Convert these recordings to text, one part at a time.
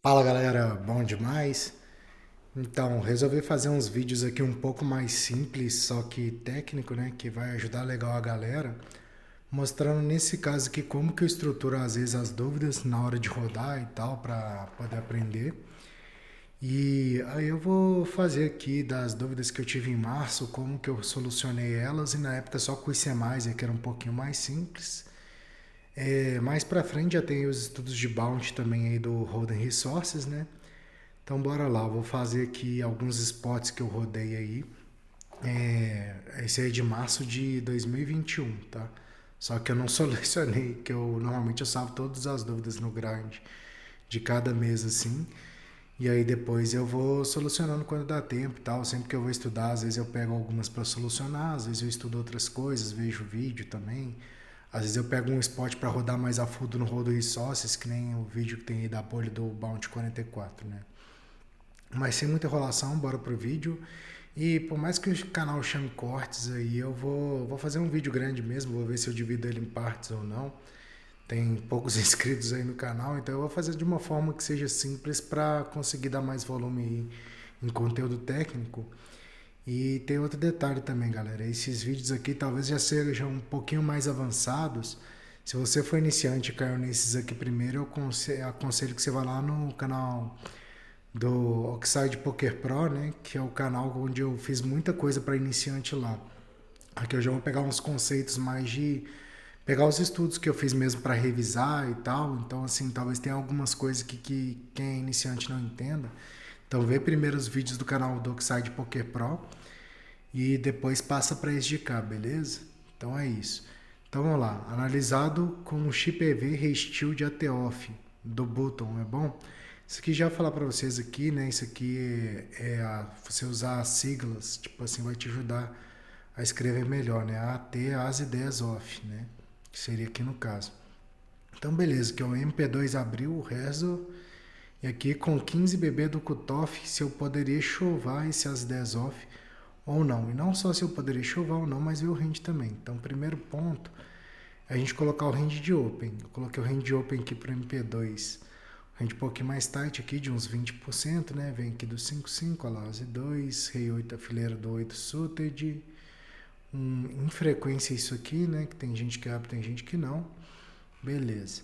Fala galera, bom demais? Então, resolvi fazer uns vídeos aqui um pouco mais simples, só que técnico, né? Que vai ajudar legal a galera, mostrando nesse caso aqui como que eu estruturo às vezes as dúvidas na hora de rodar e tal, para poder aprender. E aí eu vou fazer aqui das dúvidas que eu tive em março, como que eu solucionei elas, e na época só com o IC+, que era um pouquinho mais simples. Mais pra frente já tem os estudos de bounty também aí do Holding Resources, né? Então bora lá, eu vou fazer aqui alguns spots que eu rodei aí. Esse aí é de março de 2021, tá? Só que eu não selecionei, que eu normalmente eu salvo todas as dúvidas no grind de cada mês assim. E aí depois eu vou solucionando quando dá tempo e tal. Sempre que eu vou estudar, às vezes eu pego algumas para solucionar, às vezes eu estudo outras coisas, vejo vídeo também. Às vezes eu pego um spot para rodar mais a fundo no Rodo Resources, que nem o vídeo que tem aí da bolha do Bounty 44, né? Mas sem muita enrolação, bora pro vídeo. E por mais que o canal chame cortes aí, eu vou fazer um vídeo grande mesmo, vou ver se eu divido ele em partes ou não. Tem poucos inscritos aí no canal, então eu vou fazer de uma forma que seja simples para conseguir dar mais volume em conteúdo técnico. E tem outro detalhe também, galera. Esses vídeos aqui talvez já sejam um pouquinho mais avançados. Se você for iniciante e caiu nesses aqui primeiro, eu aconselho que você vá lá no canal do Oxide Poker Pro, né? Que é o canal onde eu fiz muita coisa para iniciante lá. Aqui eu já vou pegar uns conceitos mais de pegar os estudos que eu fiz mesmo para revisar e tal. Então, assim, talvez tenha algumas coisas que quem é iniciante não entenda. Então, vê primeiro os vídeos do canal do Oxide Poker Pro e depois passa para esse de cá, beleza? Então é isso. Então vamos lá. Analisado com o chip EV Restil de AT-Off do Button, é bom? Isso aqui já vou falar para vocês aqui, né? Isso aqui você usar as siglas, tipo assim, vai te ajudar a escrever melhor, né? AT, AS e 10 off, né? Que seria aqui no caso. Então beleza, que é o MP2 abriu o resto. E aqui com 15 BB do cutoff, se eu poderia chovar esse AS 10 off ou não. E não só se eu poderia chover ou não, mas ver o range também. Então, primeiro ponto é a gente colocar o range de open. Eu coloquei o range de open aqui para o MP2. O range um pouquinho mais tight aqui, de uns 20%, né? Vem aqui do 5,5, olha lá, Z2, Rei 8, a fileira do 8 suited. Infrequência isso aqui, né? Que tem gente que abre, tem gente que não. Beleza.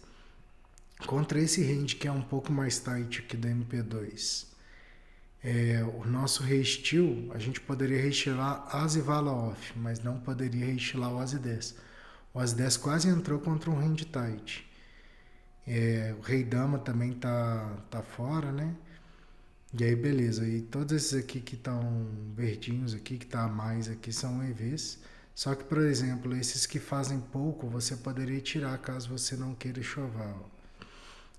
Contra esse range que é um pouco mais tight aqui do MP2, o nosso resteel, a gente poderia restilar As e Vala Off, mas não poderia restilar o As e 10. O As 10 quase entrou contra um hand tight. O Rei Dama também tá fora, né? E aí, beleza. E todos esses aqui que estão verdinhos aqui, que tá a mais aqui, são EVs. Só que, por exemplo, esses que fazem pouco, você poderia tirar caso você não queira chover.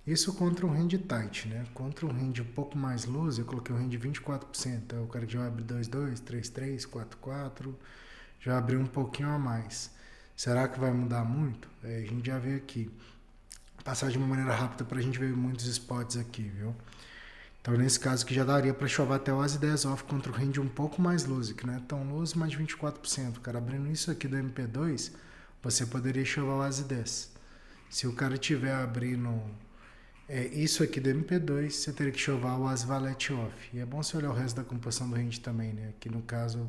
Isso contra um range tight, né? Contra um range um pouco mais loose, eu coloquei um range 24%. Então o cara já abre 2,2, 3,3, 4,4, já abriu um pouquinho a mais. Será que vai mudar muito? A gente já vê aqui. Passar de uma maneira rápida para a gente ver muitos spots aqui, viu? Então nesse caso aqui já daria para chover até o As 10 off contra o range um pouco mais loose, que não é tão loose, mas de 24%. O cara abrindo isso aqui do MP2, você poderia chover o As 10. Se o cara tiver abrindo isso aqui do MP2, você teria que chovar o As Valete Off. E é bom você olhar o resto da composição do range também, né? Aqui no caso,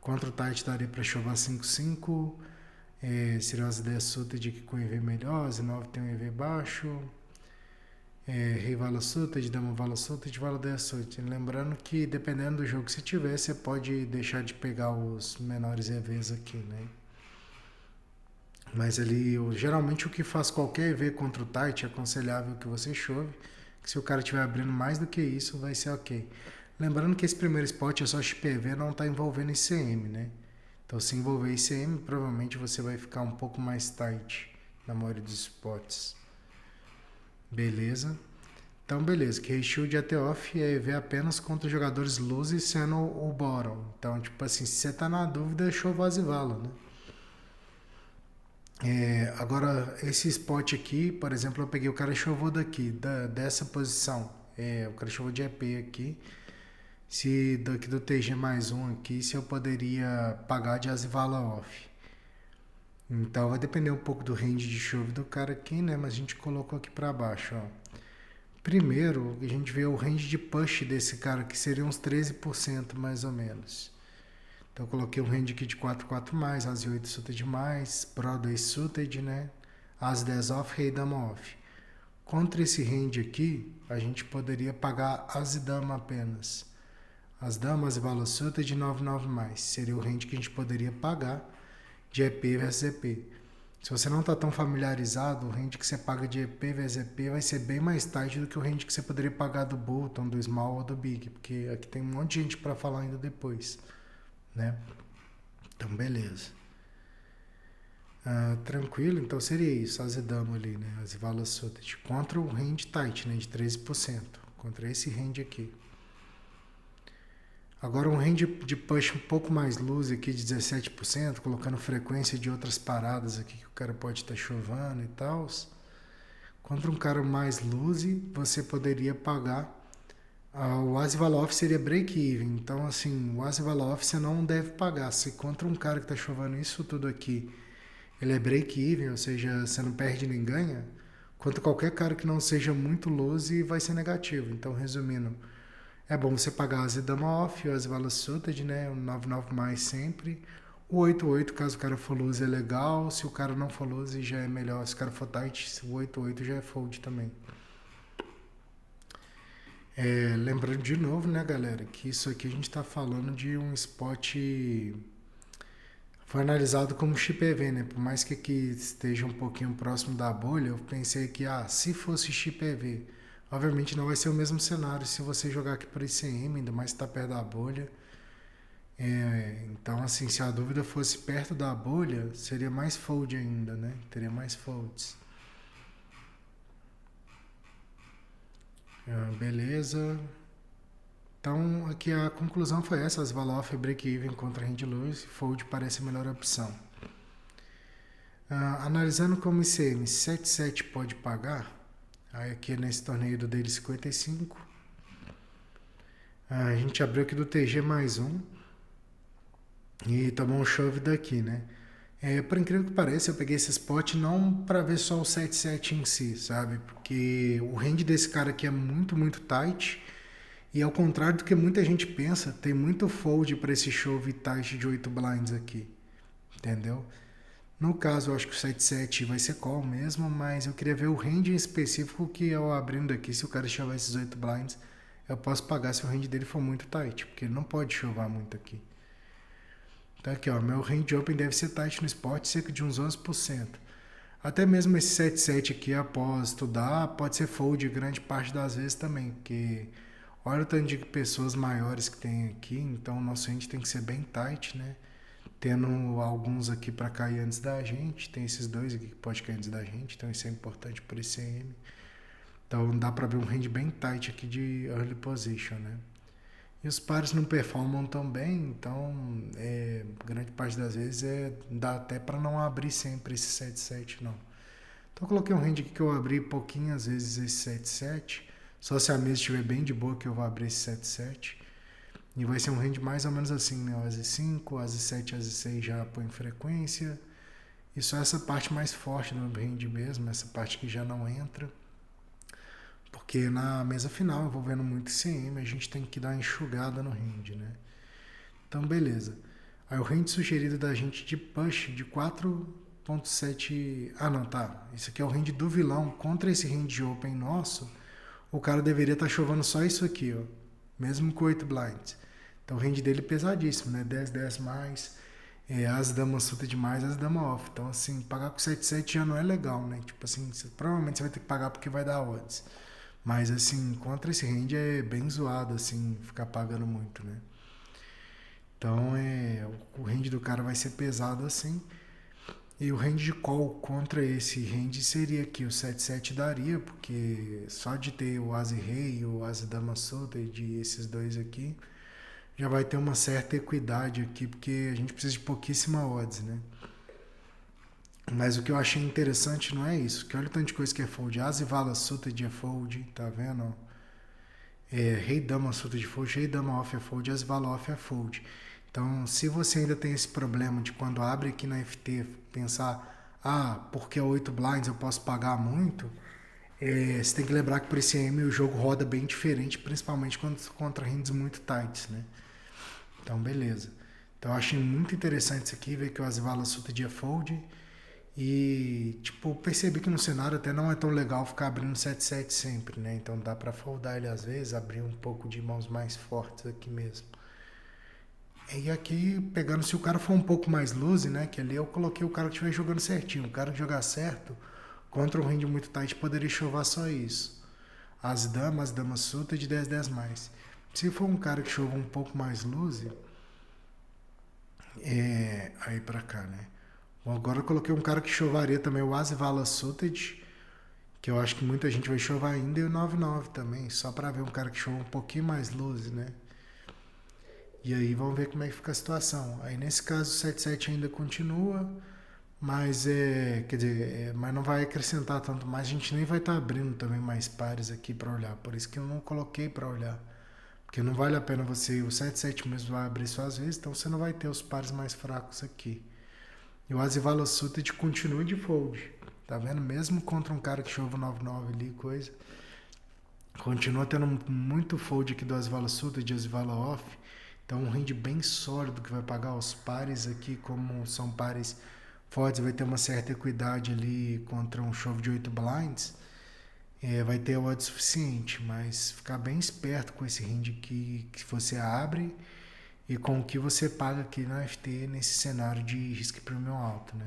contra o Tight daria para chovar 5,5. Seria o As 10 Suited aqui com EV melhor, As 9 tem um EV baixo. Rei Vala Suited, Dama Vala Suited, Vala 10 Suited. Lembrando que dependendo do jogo que você tiver, você pode deixar de pegar os menores EVs aqui, né? Mas ali, geralmente o que faz qualquer EV contra o tight é aconselhável que você chove, que se o cara estiver abrindo mais do que isso, vai ser ok. Lembrando que esse primeiro spot é só XPV, não está envolvendo ICM, né? Então se envolver ICM, provavelmente você vai ficar um pouco mais tight na maioria dos spots. Beleza? Então beleza, que ratio de AT-off é EV apenas contra jogadores loose sendo o bottom. Então tipo assim, se você tá na dúvida, chova e vala, né? Agora, esse spot aqui, por exemplo, eu peguei o cara chovou daqui, dessa posição. O cara chovou de EP aqui. Se daqui do TG mais um aqui, se eu poderia pagar de Asivala off. Então vai depender um pouco do range de chove do cara aqui, né? Mas a gente colocou aqui para baixo, ó. Primeiro, a gente vê o range de push desse cara, que seria uns 13% mais ou menos. Então eu coloquei um range aqui de 4 mais, As 8 suited mais, Pro 2 suited, né? As 10 off, Rei Dama off. Contra esse range aqui, a gente poderia pagar As e Dama apenas. As damas e vala suited de 9 mais. Seria o range que a gente poderia pagar de EP versus EP. Se você não está tão familiarizado, o range que você paga de EP versus EP vai ser bem mais tight do que o range que você poderia pagar do Button, do Small ou do Big, porque aqui tem um monte de gente para falar ainda depois, né? Então, beleza. Tranquilo, então seria isso, as e dama ali, né? As valas suited contra o range tight, né? De 13%, contra esse range aqui. Agora um range de push um pouco mais loose aqui de 17%, colocando frequência de outras paradas aqui que o cara pode estar chovando e tal. Contra um cara mais loose, você poderia pagar. O As-Vala-Off seria break-even. Então, assim, o As-Vala-Off você não deve pagar. Se contra um cara que está chovendo isso tudo aqui, ele é break-even, ou seja, você não perde nem ganha. Contra qualquer cara que não seja muito loose, vai ser negativo. Então, resumindo, é bom você pagar as dama off, as valas suited, né? O 9 mais sempre. O 8 caso o cara for loose, é legal. Se o cara não for loose, já é melhor. Se o cara for tight, o 8 já é fold também. Lembrando de novo, né, galera, que isso aqui a gente está falando de um spot. Foi analisado como chip EV, né? Por mais que aqui esteja um pouquinho próximo da bolha, eu pensei que, se fosse chip EV, obviamente não vai ser o mesmo cenário se você jogar aqui por ICM, ainda mais está perto da bolha. Então, assim, se a dúvida fosse perto da bolha, seria mais fold ainda, né? Teria mais folds. Beleza. Então, aqui a conclusão foi essa. As Valoff break-even contra hand loose, fold parece a melhor opção. Analisando como ICM 77 pode pagar, aí aqui nesse torneio do Daily 55, a gente abriu aqui do TG mais um e tomou um chove daqui, né? Por incrível que pareça, eu peguei esse spot não para ver só o 77 em si, sabe? Porque o range desse cara aqui é muito, muito tight. E ao contrário do que muita gente pensa, tem muito fold para esse chove tight de 8 blinds aqui. Entendeu? No caso, eu acho que o 77 vai ser call mesmo, mas eu queria ver o range em específico que eu abrindo aqui, se o cara chover esses 8 blinds, eu posso pagar se o range dele for muito tight, porque ele não pode chover muito aqui. Então aqui, ó, meu range open deve ser tight no spot, cerca de uns 11%. Até mesmo esse 77 aqui, após estudar, pode ser fold grande parte das vezes também, porque olha o tanto de pessoas maiores que tem aqui, então o nosso range tem que ser bem tight, né? Tendo alguns aqui para cair antes da gente, tem esses dois aqui que pode cair antes da gente, então isso é importante para esse ICM. Então dá para ver um range bem tight aqui de early position, né? E os pares não performam tão bem, então grande parte das vezes dá até para não abrir sempre esse 77 não. Então eu coloquei um range aqui que eu abri pouquinhas vezes esse 77, só se a mesa estiver bem de boa que eu vou abrir esse 77. E vai ser um range mais ou menos assim, né? O AZ5, AZ7, AZ6 já põe frequência. E só essa parte mais forte do range mesmo, essa parte que já não entra. Porque na mesa final, envolvendo muito ICM, a gente tem que dar uma enxugada no range, né? Então, beleza. Aí o range sugerido da gente de push de 4.7... não, tá. Isso aqui é o range do vilão. Contra esse range open nosso, o cara deveria estar chovendo só isso aqui, ó. Mesmo com 8 blinds. Então o range dele é pesadíssimo, né? 10 mais, as damas suited demais, as damas off. Então assim, pagar com 7-7 já não é legal, né? Tipo assim, provavelmente você vai ter que pagar porque vai dar odds. Mas assim, contra esse range é bem zoado, assim, ficar pagando muito, né? Então o range do cara vai ser pesado assim. E o range de call contra esse range seria aqui, o 7-7 daria, porque só de ter o As-Rei, o As-Dama suited e esses dois aqui, já vai ter uma certa equidade aqui, porque a gente precisa de pouquíssima odds, né? Mas o que eu achei interessante não é isso, que olha o tanto de coisa que é fold. As e vala suited é fold, tá vendo? Rei dama suited é fold, rei dama off é fold, as vala off é fold. Então, se você ainda tem esse problema de quando abre aqui na FT, pensar, porque é 8 blinds eu posso pagar muito, Você tem que lembrar que por ICM o jogo roda bem diferente, principalmente quando contra hands muito tights, né? Então, beleza. Então, eu achei muito interessante isso aqui, ver que o Asvala Suited é fold. E, tipo, percebi que no cenário até não é tão legal ficar abrindo 7-7 sempre, né? Então, dá pra foldar ele às vezes, abrir um pouco de mãos mais fortes aqui mesmo. E aqui, pegando, se o cara for um pouco mais loose, né? Que ali eu coloquei o cara que estiver jogando certinho. O cara que jogar certo, contra um range muito tight, poderia chovar só isso. As damas suta de 10-10 mais. Se for um cara que chova um pouco mais loose, aí pra cá, né? Bom, agora eu coloquei um cara que chovaria também, o Asvala Suited, que eu acho que muita gente vai chovar ainda, e o 9-9 também, só pra ver um cara que chova um pouquinho mais loose, né? E aí vamos ver como é que fica a situação. Aí nesse caso o 7-7 ainda continua, mas quer dizer, mas não vai acrescentar tanto mais, a gente nem vai estar abrindo também mais pares aqui para olhar, por isso que eu não coloquei para olhar. Porque não vale a pena você, o 7-7 mesmo vai abrir só às vezes, então você não vai ter os pares mais fracos aqui. E o Asvala Suited continua de fold, tá vendo? Mesmo contra um cara que chova 9-9 ali, coisa, continua tendo muito fold aqui do Asvala Suited, de Asvala Off. Então um range bem sólido que vai pagar os pares aqui, como são pares fortes, vai ter uma certa equidade ali contra um shove de 8 blinds, vai ter odd suficiente, mas ficar bem esperto com esse range que você abre e com o que você paga aqui na FT nesse cenário de risco premium alto, né?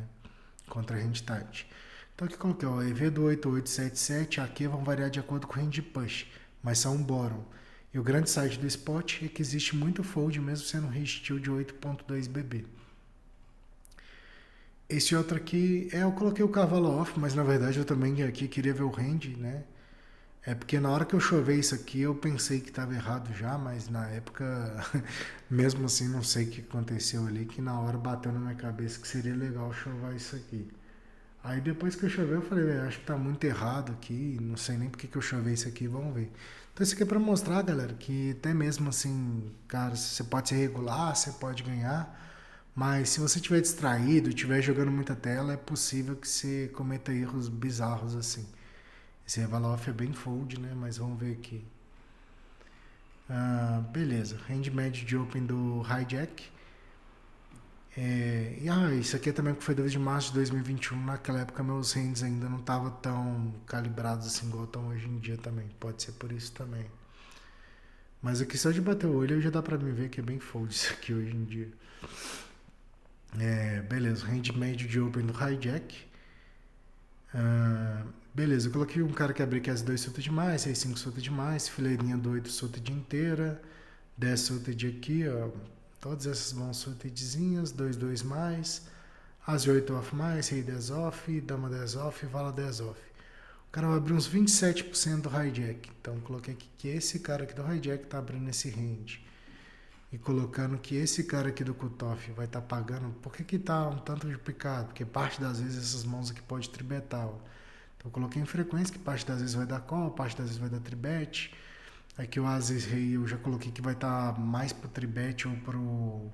Contra range tight. Então aqui coloquei, ó, EV do 8877, aqui vão variar de acordo com o range push, mas são um bottom. E o grande site do spot é que existe muito fold mesmo sendo um range de 8.2 BB. Esse outro aqui, eu coloquei o cavalo off, mas na verdade eu também aqui queria ver o range, né? É porque na hora que eu chovei isso aqui eu pensei que estava errado já, mas na época, mesmo assim, não sei o que aconteceu ali, que na hora bateu na minha cabeça que seria legal chover isso aqui. Aí depois que eu chovei eu falei, acho que tá muito errado aqui, não sei nem porque que eu chovei isso aqui, vamos ver. Então isso aqui é pra mostrar, galera, que até mesmo assim, cara, você pode se regular, você pode ganhar, mas se você estiver distraído, estiver jogando muita tela, é possível que você cometa erros bizarros assim. Esse Revalov é bem fold, né? Mas vamos ver aqui. Beleza, range médio de open do hijack. Isso aqui é também que foi desde março de 2021. Naquela época meus hands ainda não estavam tão calibrados assim igual estão hoje em dia também. Pode ser por isso também. Mas aqui só de bater o olho já dá pra me ver que é bem fold isso aqui hoje em dia. Beleza, range médio de open do hijack. Beleza, eu coloquei um cara que abriu aqui as 2 suited de mais, aí 5 suited de mais, fileirinha do 8 suited inteira, 10 suited aqui, ó. Todas essas vão suitedzinhas, 2 mais, as 8 off mais, rei 10 off, dama 10 off, vala 10 off. O cara vai abrir uns 27% do hijack. Então coloquei aqui que esse cara aqui do hijack tá abrindo esse range. E colocando que esse cara aqui do cutoff vai estar pagando. Por que tá um tanto de picado? Porque parte das vezes essas mãos aqui pode tribetar. Ó. Então eu coloquei em frequência que parte das vezes vai dar call, parte das vezes vai dar tribet. Aqui o Ases Rei eu já coloquei que vai estar mais pro tribet ou pro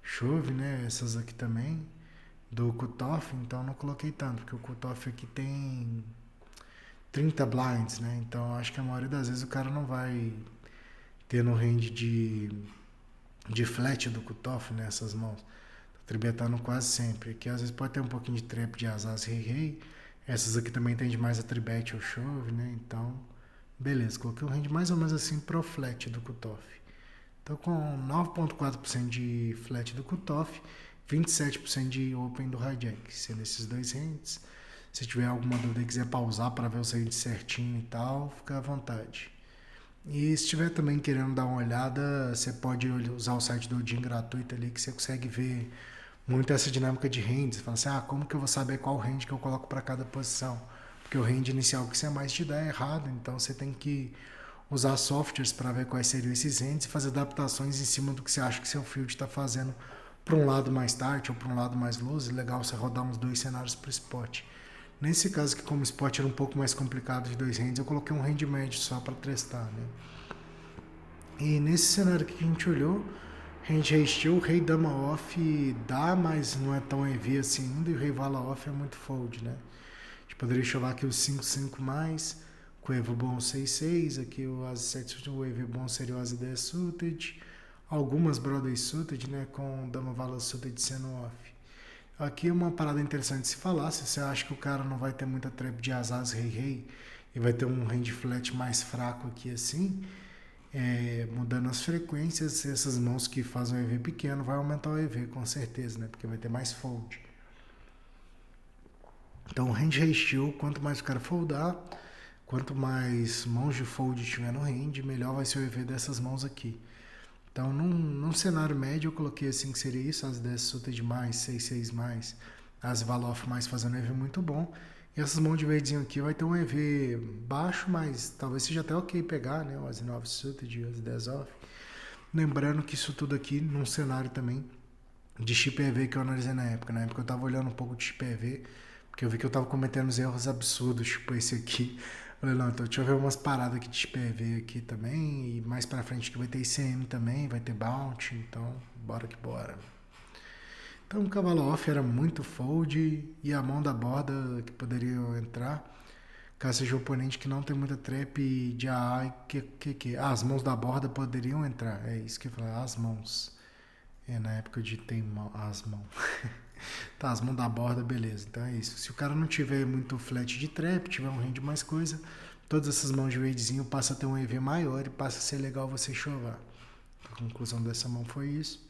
chove, né? Essas aqui também. Do cutoff, então eu não coloquei tanto, porque o cutoff aqui tem 30 blinds, né? Então acho que a maioria das vezes o cara não vai ter no range de flat do cutoff nessas mãos. Tô tribetando quase sempre. Aqui às vezes pode ter um pouquinho de trap de asas rei. Essas aqui também tem demais a tribet ou chove, né? Então, beleza. Coloquei um range mais ou menos assim pro flat do cutoff. Então com 9.4% de flat do cutoff, 27% de open do hijack. Sendo esses dois ranges. Se tiver alguma dúvida e quiser pausar para ver os ranges certinho e tal, fica à vontade. E se estiver também querendo dar uma olhada, você pode usar o site do Odin gratuito ali, que você consegue ver muito essa dinâmica de range. Você fala assim, como que eu vou saber qual range que eu coloco para cada posição? Porque o range inicial que você mais te dá é errado, então você tem que usar softwares para ver quais seriam esses ranges e fazer adaptações em cima do que você acha que seu field está fazendo para um lado mais tight ou para um lado mais loose. Legal você rodar uns 2 cenários para o spot. Nesse caso que como o spot era um pouco mais complicado de 2 ranges, eu coloquei um range médio só para testar, né? E nesse cenário que a gente olhou, range rei steel, rei dama off dá, mas não é tão EV assim ainda, e o rei vala off é muito fold, né? A gente poderia chover aqui os 5 mais, com o Evo bom 6-6, aqui o As 7 o Evo bom seria o As 10 suited, algumas Broadway suited, né, com Dama Valor suited sendo off. Aqui é uma parada interessante de se falar, se você acha que o cara não vai ter muita trap de As Rei e vai ter um hand flat mais fraco aqui assim, mudando as frequências, essas mãos que fazem o EV pequeno vai aumentar o EV com certeza, né, porque vai ter mais fold. Então o hand ratio, quanto mais o cara foldar, quanto mais mãos de fold tiver no hand, melhor vai ser o EV dessas mãos aqui. Então, num cenário médio, eu coloquei assim que seria isso, as 10 suited mais, 6-6 mais, as Valoff mais fazendo um EV muito bom. E essas mãos de verdinho aqui vai ter um EV baixo, mas talvez seja até ok pegar, né? As 9 suited, as 10 off. Lembrando que isso tudo aqui num cenário também de chip EV que eu analisei na época. Na época eu tava olhando um pouco de chip EV, porque eu vi que eu tava cometendo uns erros absurdos, tipo esse aqui. Falei, não, então deixa eu ver umas paradas aqui de chip EV aqui também, e mais pra frente que vai ter ICM também, vai ter Bounty, então bora que bora. Então o cavalo off era muito fold, e a mão da borda que poderia entrar, caso seja o oponente que não tem muita trap de AA, as mãos da borda poderiam entrar, é isso que eu falei, as mãos. Na época eu ditei as mãos. Tá, as mãos da borda, beleza. Então é isso. Se o cara não tiver muito flat de trap, tiver um range mais coisa, todas essas mãos de raidzinho passam a ter um EV maior e passa a ser legal você chovar. A conclusão dessa mão foi isso.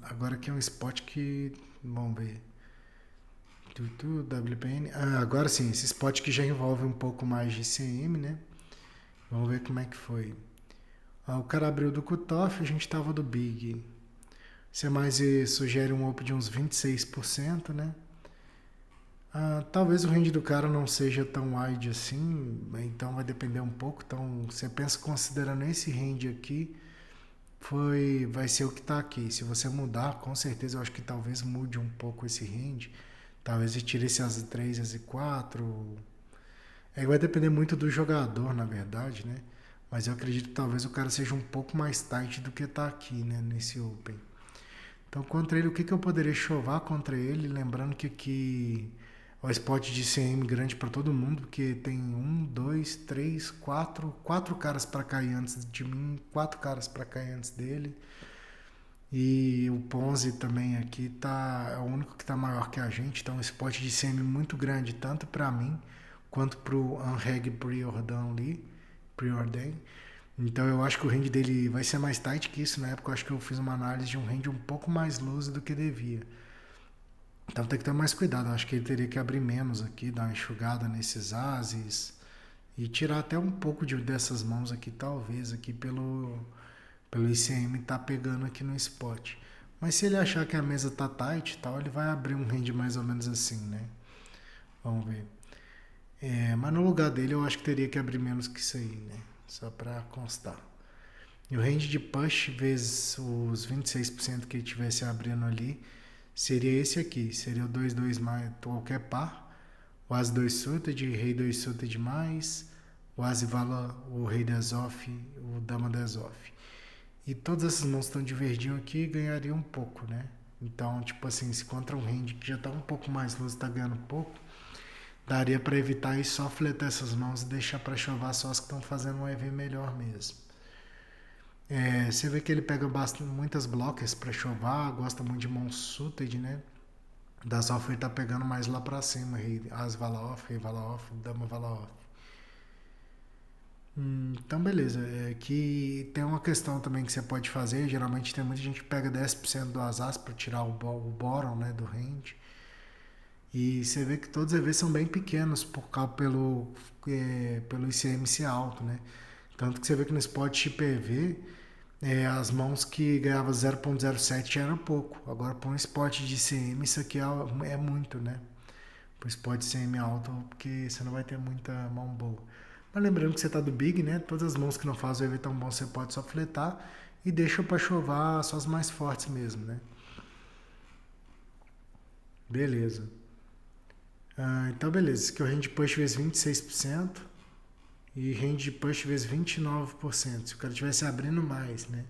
Agora aqui é um spot que... Vamos ver. WPN. Agora sim, esse spot que já envolve um pouco mais de CM, né? Vamos ver como é que foi. O cara abriu do cutoff, a gente tava do big. Você mais sugere um up de uns 26%, né? Talvez o range do cara não seja tão wide assim, então vai depender um pouco. Então, você pensa considerando esse range aqui, vai ser o que está aqui. Se você mudar, com certeza eu acho que talvez mude um pouco esse range. Talvez você tire esse as 3, as 4. Vai depender muito do jogador, na verdade, né? Mas eu acredito que talvez o cara seja um pouco mais tight do que está aqui, né? Nesse open. Então, contra ele, o que eu poderia chovar contra ele? Lembrando que aqui é o spot de CM grande para todo mundo, porque tem 1, 2, 3, 4 caras para cair antes de mim, 4 caras para cair antes dele. E o Ponzi também aqui é o único que está maior que a gente, então um spot de CM muito grande, tanto para mim quanto para o Unreg Preordain. Então eu acho que o range dele vai ser mais tight que isso. Na época eu acho que eu fiz uma análise de um range um pouco mais loose do que devia. Então tem que ter mais cuidado. Eu acho que ele teria que abrir menos aqui, dar uma enxugada nesses ases e tirar até um pouco dessas mãos aqui, talvez aqui pelo ICM tá pegando aqui no spot. Mas se ele achar que a mesa tá tight e tal, ele vai abrir um range mais ou menos assim, né? Vamos ver. Mas no lugar dele eu acho que teria que abrir menos que isso aí, né? Só para constar. E o range de push vezes os 26% que ele tivesse abrindo ali seria esse aqui. Seria o 2-2 mais qualquer par. O As 2 suited, Rei 2 suited mais. O As Vala, o Rei 10 off, o Dama 10 off. E todas essas mãos estão de verdinho aqui ganhariam um pouco, né? Então, tipo assim, se contra um range que já tá um pouco mais luz, tá ganhando um pouco, daria para evitar e só fletar essas mãos e deixar para chovar só as que estão fazendo um EV melhor mesmo. Você vê que ele pega muitas blockers para chovar, gosta muito de mão suited, né? Das off ele tá pegando mais lá para cima, As Vala off, Rei Vala off, Dama Vala off. Então beleza, que tem uma questão também que você pode fazer, geralmente tem muita gente que pega 10% do As para tirar o bottom, né, do range. E você vê que todos os EVs são bem pequenos pelo ICM ser alto, né? Tanto que você vê que no spot chip EV, as mãos que ganhavam 0.07 era pouco. Agora, para um spot de ICM, isso aqui é muito, né? Para o spot ICM alto, porque você não vai ter muita mão boa. Mas lembrando que você tá do Big, né? Todas as mãos que não fazem o EV tão bom, você pode só fletar e deixa para chovar só as mais fortes mesmo, né? Beleza. Então beleza, que é o range push vezes 26% e range push vezes 29%. Se o cara estivesse abrindo mais, né?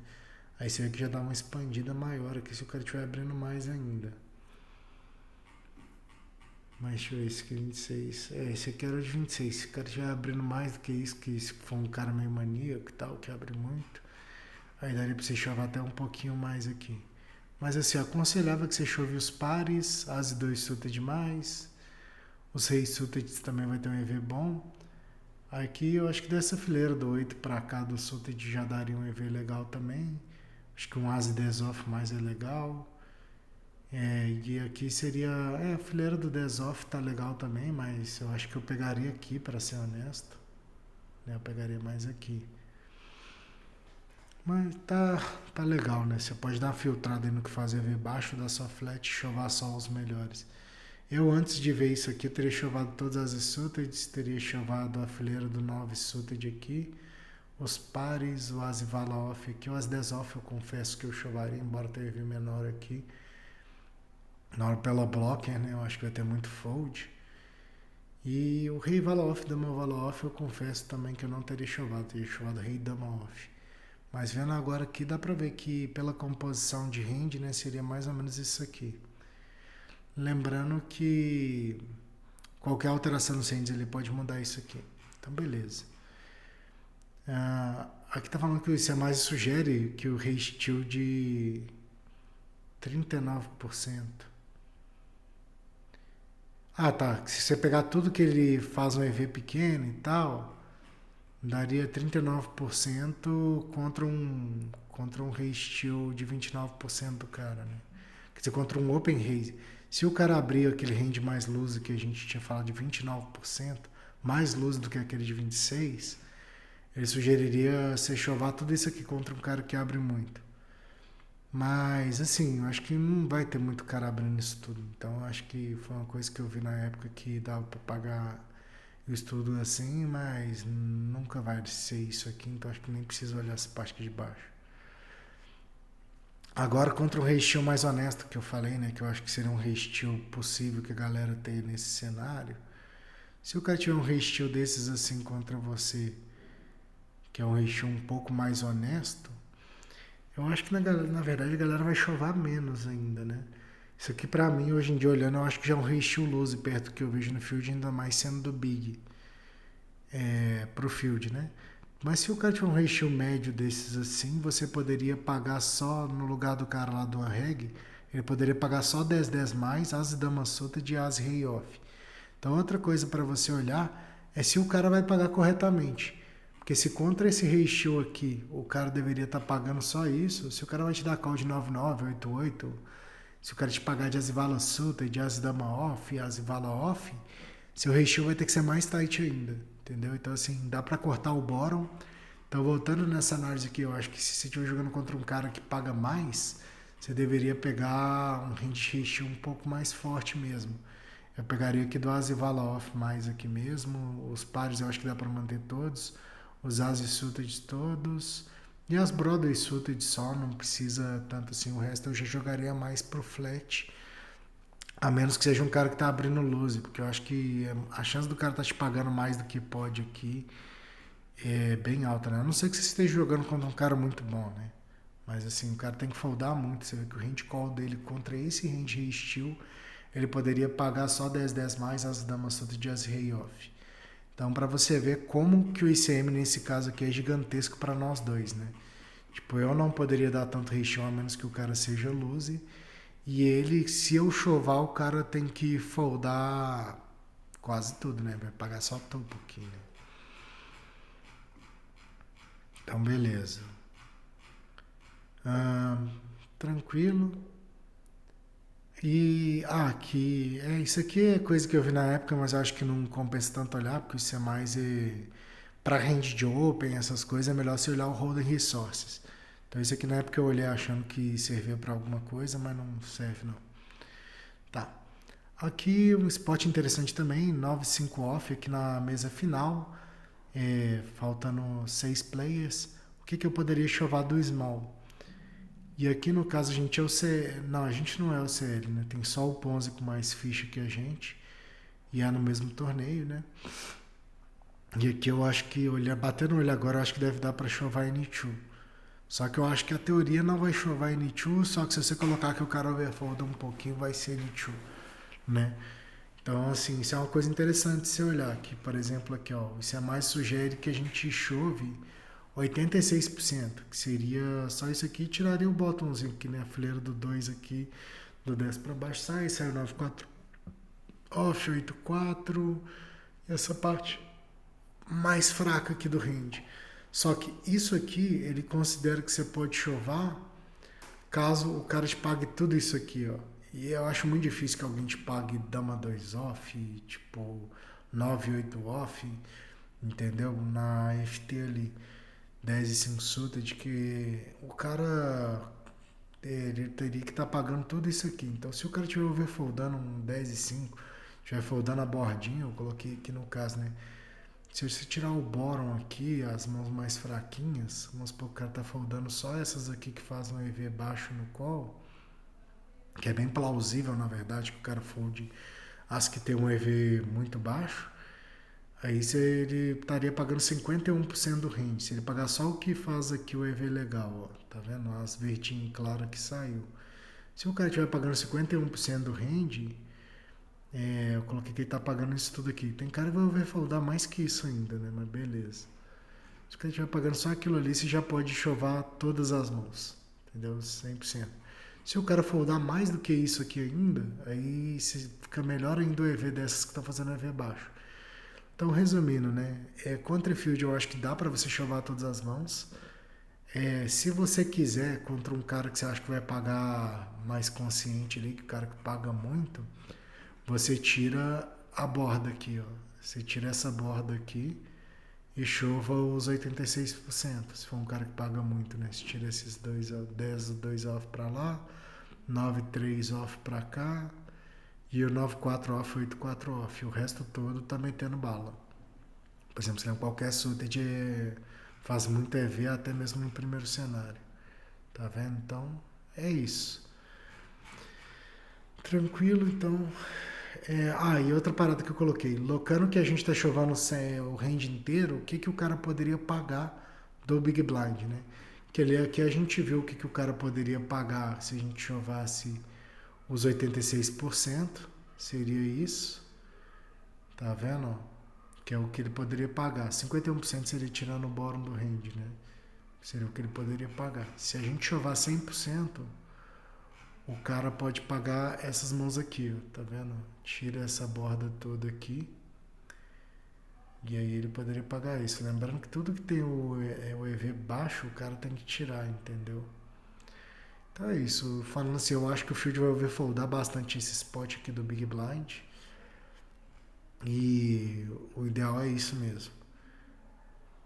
Aí você vê que já dá uma expandida maior aqui se o cara estiver abrindo mais ainda. Mas deixa eu ver, esse aqui é 26. Esse aqui era de 26. Se o cara estiver abrindo mais do que isso, que se for um cara meio maníaco e tal, que abre muito, aí daria pra você chover até um pouquinho mais aqui. Mas assim, eu aconselhava que você chove os pares, as e 2 suited demais. Os reis suited também vai ter um EV bom. Aqui eu acho que dessa fileira do 8 pra cá do suited já daria um EV legal também. Acho que um as e 10 off mais é legal. E aqui seria. A fileira do 10 off tá legal também, mas eu acho que eu pegaria aqui, pra ser honesto. Né? Eu pegaria mais aqui. Mas tá legal, né? Você pode dar uma filtrada aí no que fazer, ver baixo da sua flat e chovar só os melhores. Eu, antes de ver isso aqui, eu teria chovado todas as suited, teria chovado a fileira do 9 suited aqui, os pares, o as e vala off aqui, o as 10 off eu confesso que eu chovaria, embora tenha EV menor aqui. Na hora pela blocker, né? Eu acho que vai ter muito fold. E o rei vala off, dama vala off, eu confesso também que eu não teria chovado rei dama off. Mas vendo agora aqui, dá pra ver que pela composição de hand, né, seria mais ou menos isso aqui. Lembrando que qualquer alteração nos hands ele pode mudar isso aqui. Então, beleza. Aqui tá falando que o ICMais sugere que o rei steel de 39%. Ah, tá. Se você pegar tudo que ele faz um EV pequeno e tal, daria 39% contra um ratio de 29% do cara, né? Quer dizer, contra um open raise. Se o cara abrir aquele range mais loose que a gente tinha falado de 29%, mais loose do que aquele de 26%, ele sugeriria você chovar tudo isso aqui contra um cara que abre muito. Mas, assim, eu acho que não vai ter muito cara abrindo isso tudo. Então, eu acho que foi uma coisa que eu vi na época que dava pra pagar o estudo assim, mas nunca vai ser isso aqui, então acho que nem preciso olhar essa parte aqui de baixo. Agora, contra o ratio mais honesto que eu falei, né, que eu acho que seria um ratio possível que a galera tenha nesse cenário. Se o cara tiver um ratio desses assim contra você, que é um ratio um pouco mais honesto, eu acho que na verdade a galera vai chovar menos ainda, né? Isso aqui pra mim, hoje em dia olhando, eu acho que já é um ratio lose perto do que eu vejo no field, ainda mais sendo do big pro field, né? Mas se o cara tiver um ratio médio desses assim, você poderia pagar só, no lugar do cara lá do reg, ele poderia pagar só 10-10 mais, as e dama solta de as e rei off. Então outra coisa para você olhar é se o cara vai pagar corretamente. Porque se contra esse ratio aqui, o cara deveria estar pagando só isso, se o cara vai te dar call de 99, 88, se o cara te pagar de as e vala solta, de as e dama off, as e vala off, seu ratio vai ter que ser mais tight ainda, entendeu? Então, assim, dá pra cortar o bottom. Então, voltando nessa análise aqui, eu acho que se você estiver jogando contra um cara que paga mais, você deveria pegar um range ratio um pouco mais forte mesmo. Eu pegaria aqui do as e vala off mais aqui mesmo. Os pares eu acho que dá pra manter todos. Os as e suited todos. E as Broadway suited só, não precisa tanto assim. O resto eu já jogaria mais pro flat. A menos que seja um cara que tá abrindo lose, porque eu acho que a chance do cara tá te pagando mais do que pode aqui é bem alta, né? A não ser que você esteja jogando contra um cara muito bom, né? Mas assim, o cara tem que foldar muito. Você vê que o range call dele contra esse range steel, ele poderia pagar só 10-10 mais as damas suited de as rei off. Então, pra você ver como que o ICM nesse caso aqui é gigantesco pra nós dois, né? Tipo, eu não poderia dar tanto ratio a menos que o cara seja lose. E ele, se eu chovar, o cara tem que foldar quase tudo, né? Vai pagar só topo aqui, né? Então, beleza. Tranquilo. E, aqui, isso aqui é coisa que eu vi na época, mas eu acho que não compensa tanto olhar, porque isso é mais para range de open, essas coisas, é melhor você olhar o holding resources. Então, isso aqui na época eu olhei achando que servia para alguma coisa, mas não serve não. Tá. Aqui um spot interessante também, 9-5 off aqui na mesa final, faltando 6 players. O que eu poderia chovar do small? E aqui no caso a gente é o CL. Não, a gente não é o CL, né? Tem só o Ponzi com mais ficha que a gente. E é no mesmo torneio, né? E aqui eu acho que, batendo o olho agora, eu acho que deve dar pra chovar N2. Só que eu acho que a teoria não vai chovar N2, só que se você colocar que o cara overfolda um pouquinho, vai ser N2, né? Então, assim, isso é uma coisa interessante se olhar aqui. Por exemplo, aqui, ó, isso é mais sugere que a gente chove 86%, que seria só isso aqui, tiraria o botãozinho aqui, né? A fileira do 2 aqui, do 10 para baixo sai o 94 off, 84, essa parte mais fraca aqui do range. Só que isso aqui, ele considera que você pode chovar caso o cara te pague tudo isso aqui, ó. E eu acho muito difícil que alguém te pague dama 2 off, tipo 9 8 off, entendeu? Na FT ali, 10 e 5 suited, que o cara ele teria que estar pagando tudo isso aqui. Então, se o cara tiver overfoldando um 10 e 5, estiver foldando a bordinha, eu coloquei aqui no caso, né? Se você tirar o bottom aqui, as mãos mais fraquinhas, vamos supor que o cara tá foldando só essas aqui que fazem um EV baixo no call, que é bem plausível, na verdade, que o cara fold as que tem um EV muito baixo, aí ele estaria pagando 51% do range. Se ele pagar só o que faz aqui o EV legal, ó, tá vendo? As verdinhas claras que saiu. Se o cara estiver pagando 51% do range, eu coloquei que ele tá pagando isso tudo aqui. Tem cara que vai overfoldar mais que isso ainda, né? Mas beleza. Se o cara estiver pagando só aquilo ali, você já pode chovar todas as mãos. Entendeu? 100%. Se o cara foldar mais do que isso aqui ainda, aí fica melhor ainda o EV dessas que tá fazendo EV baixo. Então, resumindo, né? Contra field eu acho que dá para você chovar todas as mãos. Se você quiser, contra um cara que você acha que vai pagar mais consciente ali, que o cara que paga muito, você tira a borda aqui, ó. Você tira essa borda aqui e chova os 86%. Se for um cara que paga muito, né? Você tira esses 10, 2 off pra lá, 9, 3 off pra cá e o 9, 4 off, 8, 4 off. O resto todo tá metendo bala. Por exemplo, se qualquer suited faz muito EV até mesmo no primeiro cenário. Tá vendo? Então, é isso. Tranquilo, então. E outra parada que eu coloquei. Locando que a gente tá chovendo o range inteiro, o que o cara poderia pagar do Big Blind, né? Que ali aqui a gente viu o que o cara poderia pagar se a gente chovasse os 86%. Seria isso. Tá vendo? Que é o que ele poderia pagar. 51% seria tirando o bottom do range, né? Seria o que ele poderia pagar. Se a gente chovar 100%, o cara pode pagar essas mãos aqui, ó, tá vendo? Tira essa borda toda aqui. E aí ele poderia pagar isso. Lembrando que tudo que tem o EV baixo, o cara tem que tirar, entendeu? Então é isso. Falando assim, eu acho que o field vai overfoldar bastante esse spot aqui do Big Blind. E o ideal é isso mesmo.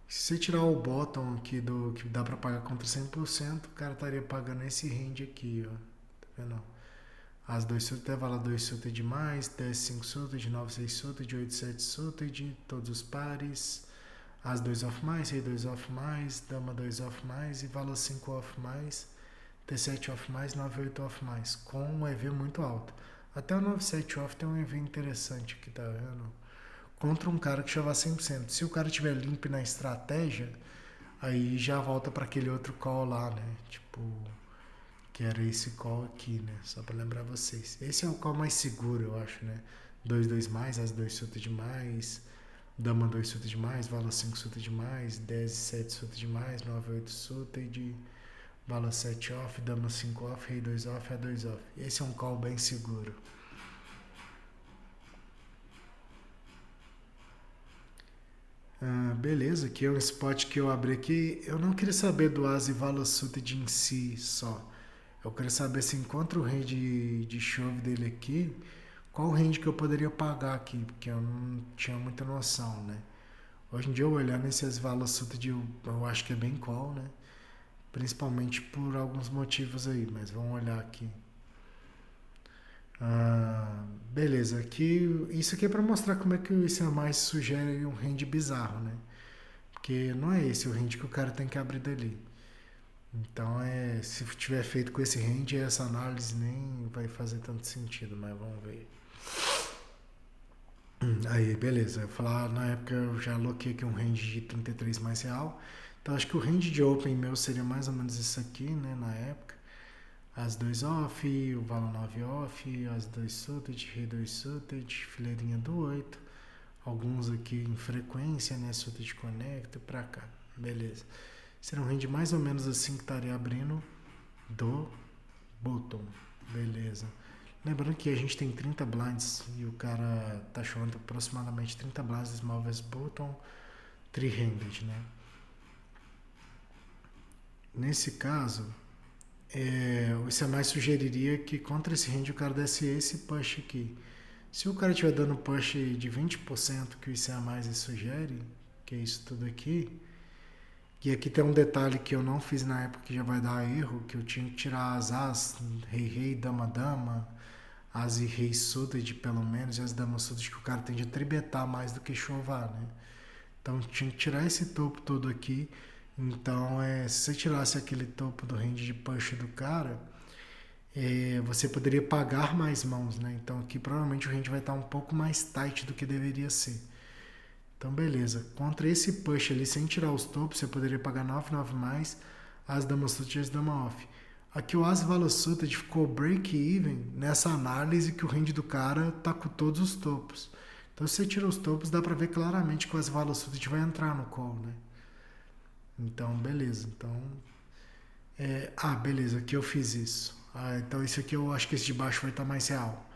Se você tirar o bottom aqui do que dá pra pagar contra 100%, o cara estaria pagando esse range aqui, ó. Tá vendo? As 2 suited, vala 2 suited de mais, 10, 5 suited, 9, 6 suited, 8, 7 suited, todos os pares. As 2 off mais, rei 2 off mais, dama 2 off mais e vala 5 off mais, T7 off mais, 9, 8 off mais, com um EV muito alto. Até o 9, 7 off tem um EV interessante aqui, tá vendo? Contra um cara que chova 100%. Se o cara tiver limpo na estratégia, aí já volta para aquele outro call lá, né? Tipo, que era esse call aqui, né? Só para lembrar vocês. Esse é o call mais seguro, eu acho, né? 2, 2 mais, as 2 suited de mais, dama 2 suited de mais, vala 5 suited de mais, 10, 7 suited de mais, 9, 8 suited, vala 7 off, dama 5 off, rei 2 off, A2 off. Esse é um call bem seguro. Beleza, aqui é um spot que eu abri aqui. Eu não queria saber do As e Vala Suited em si só. Eu queria saber se encontra o range de chove dele aqui, qual o range que eu poderia pagar aqui, porque eu não tinha muita noção, né? Hoje em dia, eu olhando esse As e Vala Suited, eu acho que é bem call, né? Principalmente por alguns motivos aí, mas vamos olhar aqui. Beleza, aqui, isso aqui é para mostrar como é que o ICMA sugere um range bizarro, né? Porque não é esse o range que o cara tem que abrir dali. Então, se tiver feito com esse range, essa análise nem vai fazer tanto sentido, mas vamos ver. Aí, beleza. Eu falar, na época eu já aloquei aqui um range de 33 mais real. Então, acho que o range de open meu seria mais ou menos isso aqui, né, na época. As 2 off, o Vala 9 off, as 2 suited, Rei 2 suited, fileirinha do 8. Alguns aqui em frequência, né? Suited Connect pra cá. Beleza. Será um range mais ou menos assim que estaria abrindo do bottom. Beleza. Lembrando que a gente tem 30 blinds e o cara tá chamando aproximadamente 30 blinds de small vs bottom, 3-handed, né? Nesse caso, o ICMA sugeriria que contra esse range o cara desse esse push aqui. Se o cara estiver dando push de 20% que o ICMA sugere, que é isso tudo aqui, e aqui tem um detalhe que eu não fiz na época que já vai dar erro, que eu tinha que tirar as as, rei, rei, dama, dama, as e rei suited pelo menos, e as damas suited que o cara tende a tribetar mais do que chovar, né? Então tinha que tirar esse topo todo aqui. Então, se você tirasse aquele topo do range de push do cara, você poderia pagar mais mãos, né? Então aqui provavelmente o range vai estar um pouco mais tight do que deveria ser. Então beleza, contra esse push ali, sem tirar os topos, você poderia pagar 9,9 mais, as damas suited e as damas off. Aqui o as valor suited ficou break-even nessa análise que o range do cara tá com todos os topos. Então se você tira os topos, dá pra ver claramente que o as valor suited vai entrar no call, né? Então beleza, então... beleza, aqui eu fiz isso. Então esse aqui eu acho que esse de baixo vai estar mais real.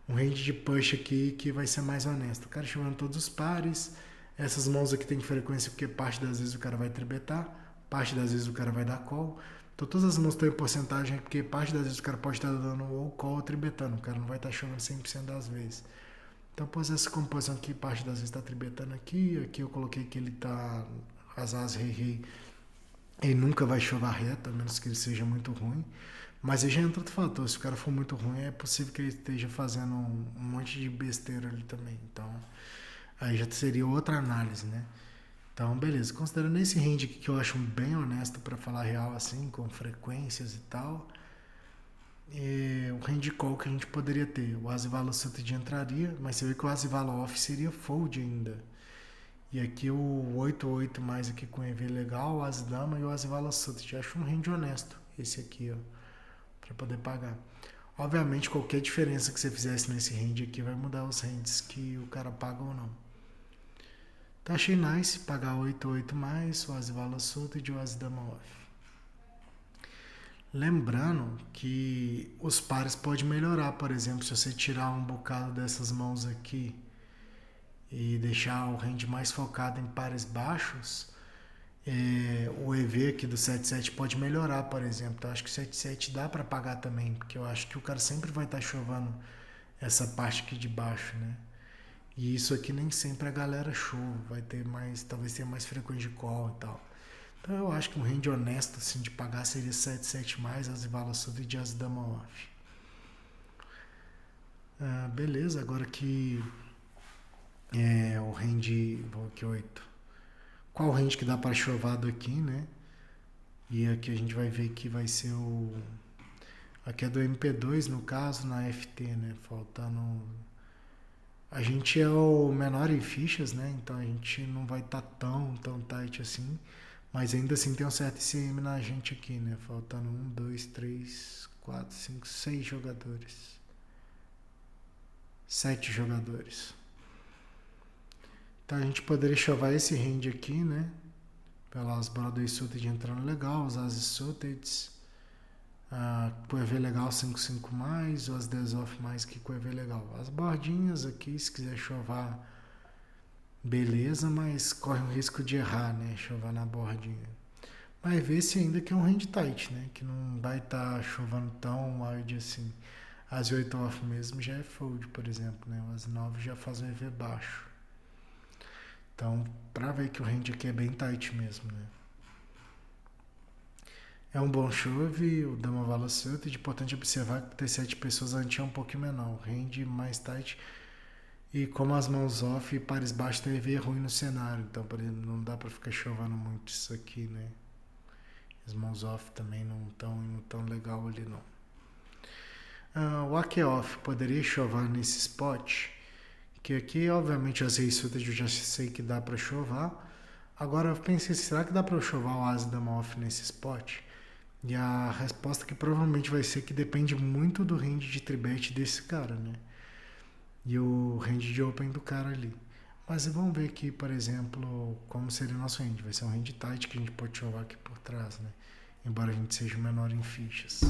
Um range de push aqui que vai ser mais honesto. O cara chamando todos os pares. Essas mãos aqui tem frequência porque parte das vezes o cara vai tribetar, parte das vezes o cara vai dar call. Então todas as mãos têm porcentagem porque parte das vezes o cara pode estar dando ou call ou tribetando. O cara não vai estar chamando 100% das vezes. Então pôs essa composição aqui, parte das vezes está tribetando aqui. Aqui eu coloquei que ele está as rei rei. Ele nunca vai chover reto, a menos que ele seja muito ruim. Mas aí já entra outro fator. Se o cara for muito ruim, é possível que ele esteja fazendo um monte de besteira ali também. Então, aí já seria outra análise, né? Então, beleza. Considerando esse range aqui que eu acho bem honesto para falar real, assim, com frequências e tal, o range call que a gente poderia ter. O As-Vala suited entraria, mas você vê que o As-Vala off seria fold ainda. E aqui o 8-8 mais aqui com EV legal, o As-Dama e o As-Vala suited. Acho um range honesto esse aqui, ó, para poder pagar. Obviamente, qualquer diferença que você fizesse nesse range aqui vai mudar os ranges que o cara paga ou não. Então achei nice pagar 8-8 mais, o As-Vala suited e o As-Dama off. Lembrando que os pares podem melhorar, por exemplo, se você tirar um bocado dessas mãos aqui e deixar o range mais focado em pares baixos, o EV aqui do 7-7 pode melhorar, por exemplo. Então, acho que o 7-7 dá para pagar também, porque eu acho que o cara sempre vai estar chovando essa parte aqui de baixo, né? E isso aqui nem sempre a galera chova, vai ter mais, talvez tenha mais frequência de call e tal. Então eu acho que um range honesto assim, de pagar seria 7-7 mais, as Vala suited e as dama off. Beleza, agora que o range, vou aqui 8. Qual range que dá para chovado aqui, né? E aqui a gente vai ver que vai ser o... Aqui é do MP2, no caso, na FT, né? Faltando... A gente é o menor em fichas, né? Então a gente não vai estar tão tight assim. Mas ainda assim tem um certo ICM na gente aqui, né? Faltando 1, 2, 3, 4, 5, 6 jogadores. 7 jogadores. Então a gente poderia chovar esse range aqui, né? Pelas Broadway suited entrando legal, os As suited, com EV legal 5-5 mais, ou as 10 off mais que com EV legal. As bordinhas aqui, se quiser chovar, beleza, mas corre o risco de errar, né? Chovar na bordinha. Mas vê se ainda que é um range tight, né? Que não vai estar chovendo tão wide assim. As 8 off mesmo já é fold, por exemplo, né? As 9 já faz um EV baixo. Então, pra ver que o range aqui é bem tight mesmo, né? É um bom chove, o Dama Vala suited. Importante observar que por ter 7 pessoas a gente é um pouquinho menor. O range mais tight. E como as mãos off e pares baixos tem EV ruim no cenário. Então, por exemplo, não dá pra ficar chovendo muito isso aqui, né? As mãos off também não tão legal ali, não. O Ake off poderia chover nesse spot, que aqui obviamente as reis suited eu já sei que dá para chover. Agora eu pensei, será que dá para eu chover o As Dama off nesse spot? E a resposta que provavelmente vai ser que depende muito do range de tribet desse cara, né? E o range de open do cara ali. Mas vamos ver aqui, por exemplo, como seria o nosso range. Vai ser um range tight que a gente pode chovar aqui por trás, né? Embora a gente seja menor em fichas.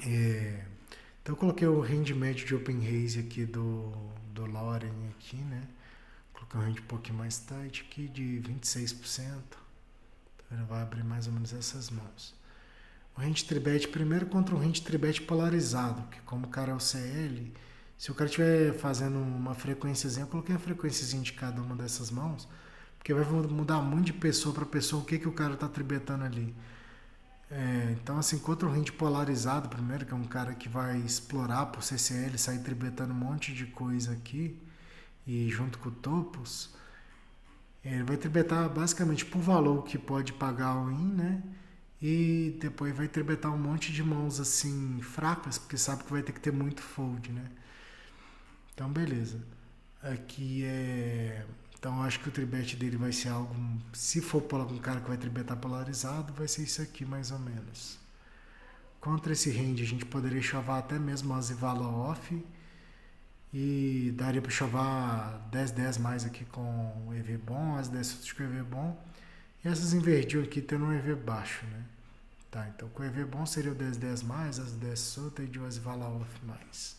Então eu coloquei o range médio de open raise aqui do Lauren aqui, né? Coloquei um range um pouquinho mais tight aqui de 26%. Então ele vai abrir mais ou menos essas mãos. O range tribet primeiro contra um range tribet polarizado, que como o cara é o CL, se o cara estiver fazendo uma frequênciazinha, eu coloquei a frequênciazinha de cada uma dessas mãos, porque vai mudar muito de pessoa para pessoa o que o cara está tribetando ali. Então, assim, contra o range polarizado, primeiro, que é um cara que vai explorar por CCL, sair tribetando um monte de coisa aqui, e junto com o Topos, ele vai tribetar basicamente por valor que pode pagar o in, né? E depois vai tribetar um monte de mãos assim fracas, porque sabe que vai ter que ter muito fold, né? Então, beleza. Aqui é. Então, eu acho que o tribet dele vai ser algo. Se for um cara que vai tribetar polarizado, vai ser isso aqui mais ou menos. Contra esse range, a gente poderia chovar até mesmo as Ivala off. E daria para chovar 10-10 mais aqui com o EV bom, as 10 outras com o EV bom. E essas invertiam aqui tendo um EV baixo, né? Tá, então com o EV bom seria o 10-10 mais, as 10 solta e o Asvala off mais.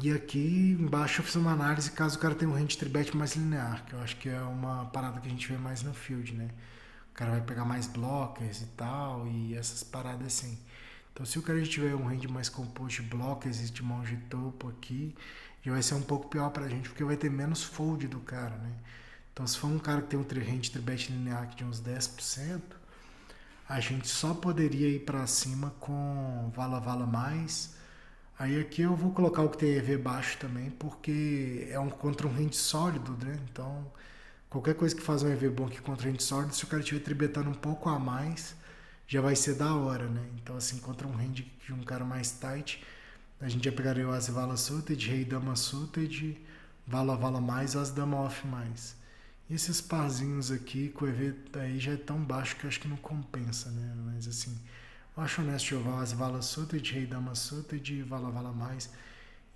E aqui embaixo eu fiz uma análise caso o cara tenha um range tribet mais linear, que eu acho que é uma parada que a gente vê mais no field, né? O cara vai pegar mais blockers e tal, e essas paradas assim. Então se o cara tiver um range mais composto de blockers e de mão de topo aqui, já vai ser um pouco pior pra gente, porque vai ter menos fold do cara, né? Então se for um cara que tem um range tribet linear de uns 10%, a gente só poderia ir para cima com vala mais. Aí aqui eu vou colocar o que tem EV baixo também, porque é contra um range sólido, né? Então, qualquer coisa que faz um EV bom aqui contra um range sólido, se o cara estiver tribetando um pouco a mais, já vai ser da hora, né? Então, assim, contra um range de um cara mais tight, a gente já pegaria o As Vala suited, Rei Dama suited, Vala mais, As Dama off mais. E esses parzinhos aqui com o EV aí já é tão baixo que eu acho que não compensa, né? Mas assim, eu acho honesto jogar as Vala suited, Rei Dama suited, Vala mais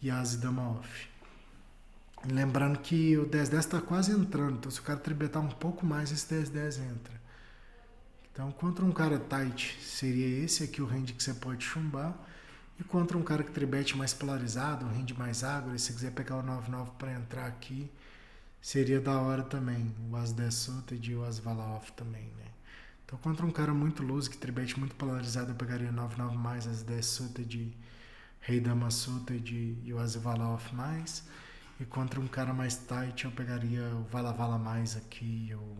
e As Dama off. Lembrando que o 10-10 está quase entrando, então se o cara tribetar um pouco mais, esse 10-10 entra. Então, contra um cara tight, seria esse aqui o range que você pode chumbar. E contra um cara que tribete mais polarizado, um range mais agro, e se quiser pegar o 9-9 para entrar aqui, seria da hora também. O As 10 suited e o As Vala off também, né? Então, contra um cara muito loose, que tribete muito polarizado, eu pegaria 9-9 mais, As 10 suited, Rei Dama suited e o As Vala off mais. E contra um cara mais tight, eu pegaria o Vala mais aqui, o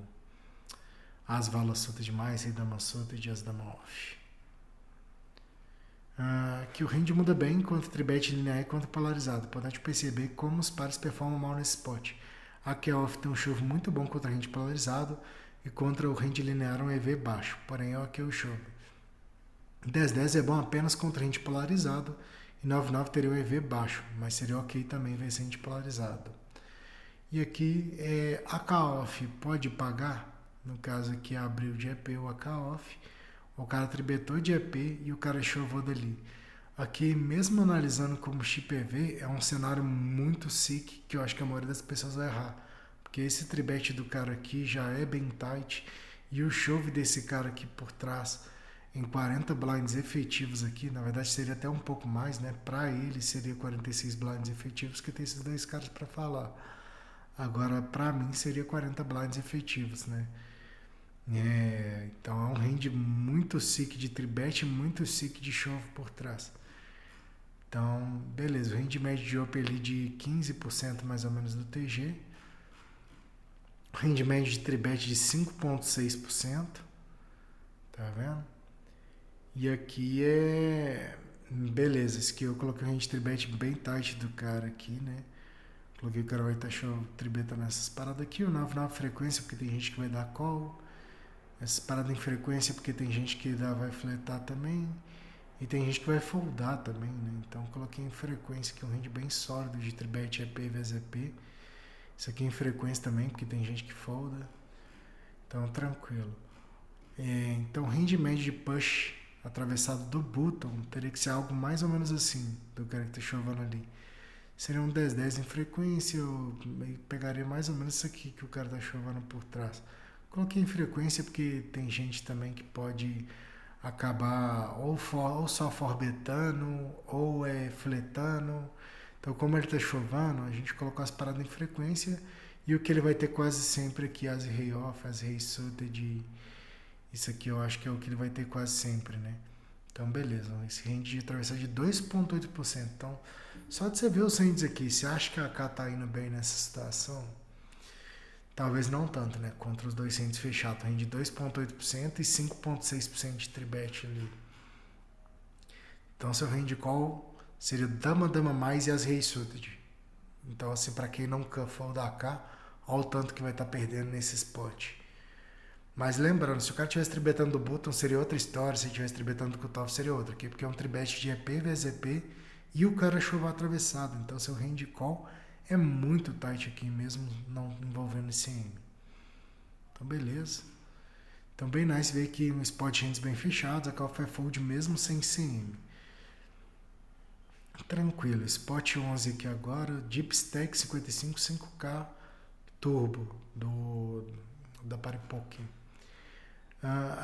As Vala suited mais, Rei Dama suited e As Dama off. Que o range muda bem quanto tribete linear e quanto polarizado. Pode perceber como os pares performam mal nesse spot. Aqui a off tem um chove muito bom contra o range polarizado e contra o range linear um EV baixo, porém aqui o chove. 10-10 é bom apenas contra o range polarizado e 9-9 teria um EV baixo, mas seria ok também ver esse range polarizado. E aqui a AK-off pode pagar, no caso aqui abriu de EP o AK-off, o cara tribetou de EP e o cara chovou dali. Aqui, mesmo analisando como chip EV, é um cenário muito sick que eu acho que a maioria das pessoas vai errar. Porque esse tribete do cara aqui já é bem tight e o chove desse cara aqui por trás em 40 blinds efetivos aqui, na verdade seria até um pouco mais, né? Para ele seria 46 blinds efetivos, que tem esses dois caras para falar. Agora, para mim seria 40 blinds efetivos, né? Então é um range muito sick de tribet, muito sick de chove por trás. Então, beleza, o range médio de OP ali de 15% mais ou menos do TG. O range médio de tribet de 5,6%. Tá vendo? E aqui beleza, esse aqui eu coloquei o range tribet bem tight do cara aqui, né? Coloquei o cara vai estar tribetando nessas paradas aqui. O 9 frequência, porque tem gente que vai dar call. Essas paradas em frequência, porque tem gente que vai fletar também. E tem gente que vai foldar também, né? Então coloquei em frequência, que é um range bem sólido de tribet EP vezes EP. Isso aqui em frequência também, porque tem gente que folda. Então tranquilo. Então, range médio de push atravessado do button teria que ser algo mais ou menos assim, do cara que tá chovendo ali. Seria um 10-10 em frequência, eu pegaria mais ou menos isso aqui que o cara tá chovendo por trás. Coloquei em frequência porque tem gente também que pode acabar ou só forbetando ou fletando. Então, como ele está chovendo, a gente colocou as paradas em frequência e o que ele vai ter quase sempre aqui, as rei off, as rei suited, isso aqui eu acho que é o que ele vai ter quase sempre, né? Então, beleza. Esse range de atravessar de 2,8%. Então, só de você ver os ranges aqui, você acha que a AK tá indo bem nessa situação? Talvez não tanto, né? Contra os dois ranges fechados. Range de 2,8% e 5,6% de tribet ali. Então, seu range call seria dama, dama mais e as rei suited. Então, assim, para quem não for da AK, olha o tanto que vai estar perdendo nesse spot. Mas lembrando, se o cara estivesse tribetando do button, seria outra história. Se estivesse tribetando do cutoff, seria outra. Aqui, porque é um tribet de EP, VZP e o cara chover atravessado. Então, seu range call é muito tight aqui, mesmo não envolvendo CM. Então, beleza. Então, bem nice ver que um spot hands bem fechados, a call foi fold mesmo sem CM. Tranquilo. Spot 11 aqui agora, Deep Stack 55 5K Turbo da Paripoke.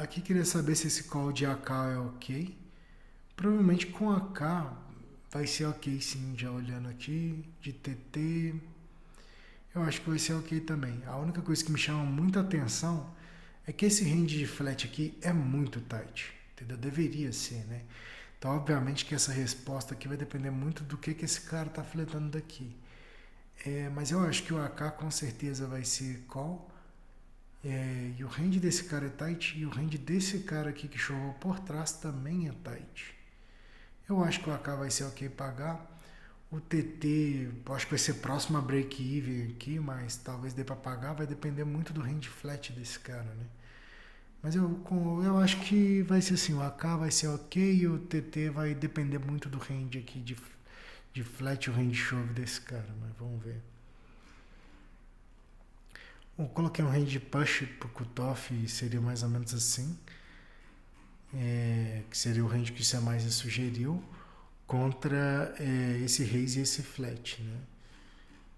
Aqui queria saber se esse call de AK é ok. Provavelmente com AK vai ser ok sim, já olhando aqui. De TT, eu acho que vai ser ok também. A única coisa que me chama muita atenção é que esse range de flat aqui é muito tight, entendeu? Deveria ser, né? Então, obviamente que essa resposta aqui vai depender muito do que esse cara tá fletando daqui. Mas eu acho que o AK com certeza vai ser call. E o range desse cara é tight e o range desse cara aqui que choveu por trás também é tight. Eu acho que o AK vai ser ok pagar. O TT, eu acho que vai ser próximo a break-even aqui, mas talvez dê para pagar. Vai depender muito do range flat desse cara, né? Mas eu acho que vai ser assim, o AK vai ser ok e o TT vai depender muito do range aqui de flat e o range chove desse cara, mas vamos ver. Eu coloquei um range de push pro cutoff e seria mais ou menos assim. Que seria o range que você mais sugeriu, contra esse raise e esse flat, né?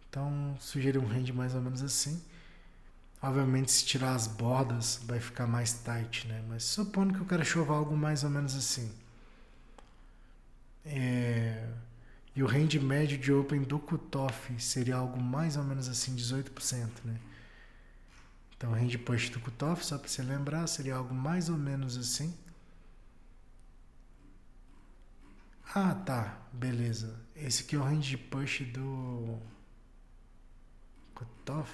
Então, sugeri um range mais ou menos assim. Obviamente, se tirar as bordas, vai ficar mais tight, né? Mas supondo que eu quero chover algo mais ou menos assim. E o range médio de open do cutoff seria algo mais ou menos assim, 18%, né? Então, o range push do cutoff, só para você lembrar, seria algo mais ou menos assim. Ah, tá, beleza. Esse aqui é o range push do cutoff.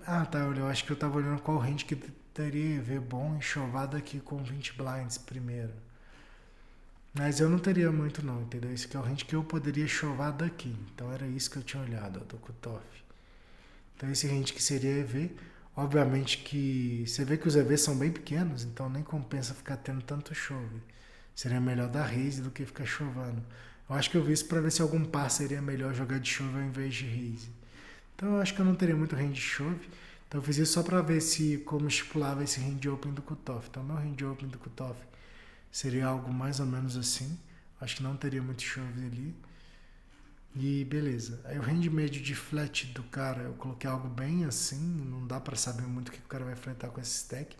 Ah, tá, eu acho que eu tava olhando qual range que teria ver bom enxovado aqui com 20 blinds primeiro. Mas eu não teria muito não, entendeu? Esse aqui é o range que eu poderia chovar daqui. Então era isso que eu tinha olhado, ó, do cutoff. Então esse range que seria EV. Obviamente que você vê que os EVs são bem pequenos, então nem compensa ficar tendo tanto chove. Seria melhor dar raise do que ficar chovendo. Eu acho que eu vi isso para ver se algum par seria melhor jogar de chove ao invés de raise. Então eu acho que eu não teria muito range de chove. Então eu fiz isso só para ver se como estipulava esse range open do cutoff. Então meu range open do cutoff seria algo mais ou menos assim. Acho que não teria muito chove ali. E beleza. Aí o range médio de flat do cara, eu coloquei algo bem assim. Não dá para saber muito o que o cara vai fletar com esse stack.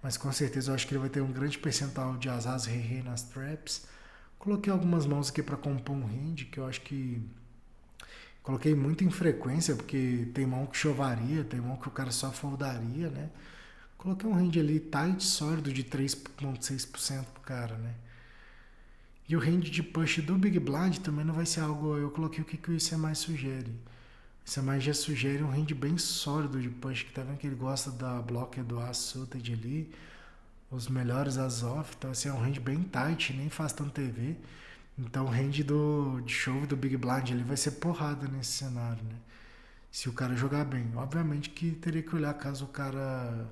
Mas com certeza eu acho que ele vai ter um grande percentual de asas rei nas traps. Coloquei algumas mãos aqui para compor um range que eu acho que coloquei muito em frequência, porque tem mão que chovaria, tem mão que o cara só foldaria, né? Coloquei um range ali tight, sólido de 3,6% pro cara, né? E o range de push do Big Blind também não vai ser algo... Eu coloquei o que o IC+, sugere. O IC+, já sugere um range bem sólido de push, que tá vendo que ele gosta da blocker do As-Suited ali, os melhores As-Off, então assim, é um range bem tight, nem faz tanto TV. Então o range de chove do Big Blind ali vai ser porrada nesse cenário, né? Se o cara jogar bem. Obviamente que teria que olhar caso o cara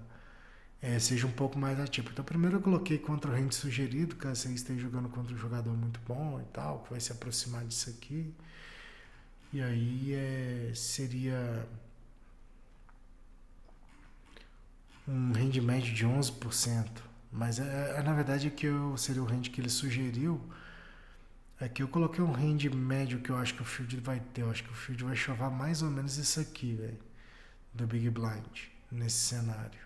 seja um pouco mais ativo. Então primeiro eu coloquei contra o range sugerido, caso você esteja jogando contra um jogador muito bom e tal, que vai se aproximar disso aqui. E aí seria um range médio de 11%. Mas na verdade seria o range que ele sugeriu. Aqui eu coloquei um range médio que eu acho que o field vai ter. Eu acho que o field vai chovar mais ou menos isso aqui, velho. Do Big Blind, nesse cenário.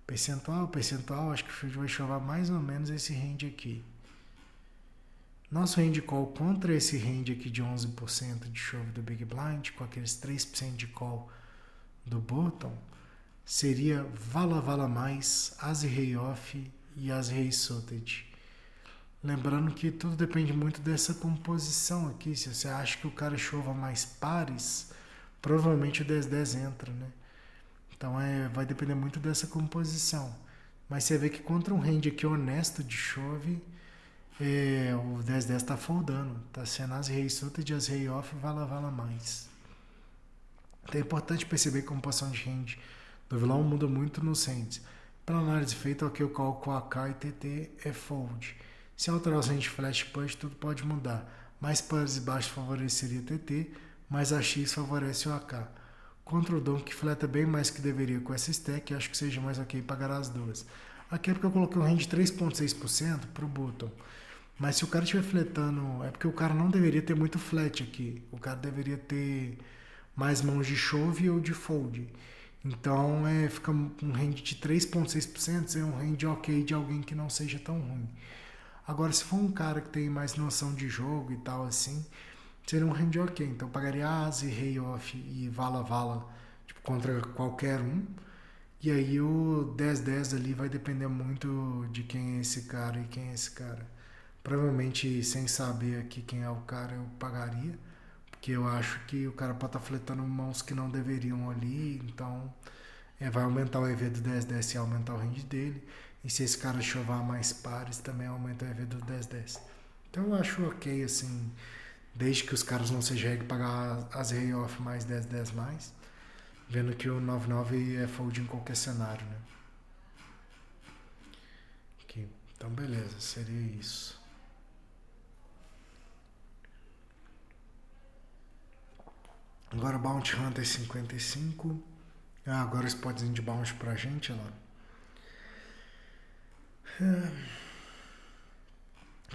Percentual, acho que o field vai chover mais ou menos esse range aqui. Nosso range call contra esse range aqui de 11% de chove do Big Blind, com aqueles 3% de call do bottom, seria vala mais, as rei off e as rei suited. Lembrando que tudo depende muito dessa composição aqui. Se você acha que o cara chova mais pares, provavelmente o 10-10 entra, né? Então vai depender muito dessa composição. Mas você vê que contra um range aqui honesto de chove, o 10-10 está foldando. Está sendo as rei suited, as rei off, vala mais. Então é importante perceber que a composição de range do vilão muda muito nos ranges. Para análise feita, aqui eu coloco AK e TT é fold. Se alterar os range flash push, tudo pode mudar. Mais pares baixos favoreceria TT, mais AX favorece o AK. Contra o Dom, que fleta bem mais que deveria com essa stack, acho que seja mais ok pagar as duas. Aqui é porque eu coloquei um range de 3,6% para o bottom. Mas se o cara estiver fletando, é porque o cara não deveria ter muito flat aqui. O cara deveria ter mais mãos de chove ou de fold. Então fica um range de 3,6%, é um range ok de alguém que não seja tão ruim. Agora, se for um cara que tem mais noção de jogo e tal assim, seria um range ok. Então eu pagaria as e rei off e vala tipo, contra qualquer um. E aí o 10-10 ali vai depender muito de quem é esse cara e quem é esse cara. Provavelmente, sem saber aqui quem é o cara, eu pagaria. Porque eu acho que o cara pode estar fletando mãos que não deveriam ali. Então vai aumentar o EV do 10-10 e aumentar o range dele. E se esse cara chovar mais pares, também aumenta o EV do 10-10. Então eu acho ok, assim, desde que os caras não sejam reggae pagar as rei off mais 10-10 mais. Vendo que o 9-9 é fold em qualquer cenário, né? Aqui. Então beleza, seria isso. Agora Bounty Hunter 55. Agora esse podzinho de bounty pra gente, lá.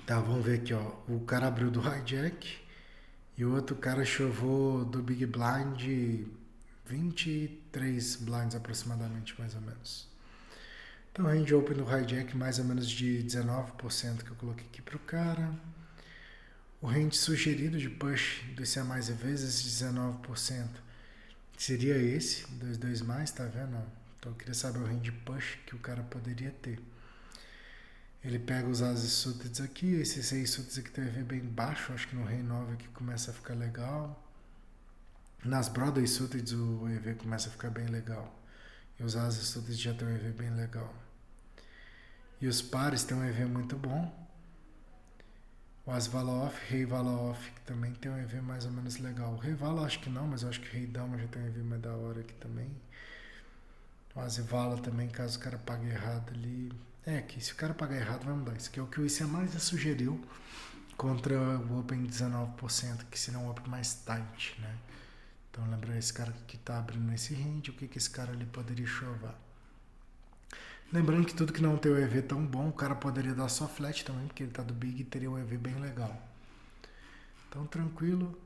Tá, vamos ver aqui, ó. O cara abriu do hijack e o outro cara chovou do Big Blind 23 blinds aproximadamente, mais ou menos. Então, range open do hijack mais ou menos de 19% que eu coloquei aqui pro cara. O range sugerido de push do ICA mais vezes 19%. Seria esse, 2 mais, tá vendo? Então eu queria saber o range push que o cara poderia ter. Ele pega os ases suited aqui, esses 6 suited aqui tem um EV bem baixo, acho que no rei 9 aqui começa a ficar legal. Nas brothers suited o EV começa a ficar bem legal. E os ases suited já tem um EV bem legal. E os pares tem um EV muito bom. O as vala off, rei vala off, que também tem um EV mais ou menos legal. O rei vala acho que não, mas eu acho que rei dama já tem um EV mais da hora aqui também. O as vala também, caso o cara pague errado ali. Que se o cara pagar errado vai mudar. Isso aqui é o que o ICA mais sugeriu contra o Open 19%, que seria um Open mais tight, né? Então lembra esse cara que tá abrindo esse range, o que esse cara ali poderia chovar. Lembrando que tudo que não tem o EV tão bom, o cara poderia dar só flat também, porque ele tá do big e teria um EV bem legal. Então tranquilo.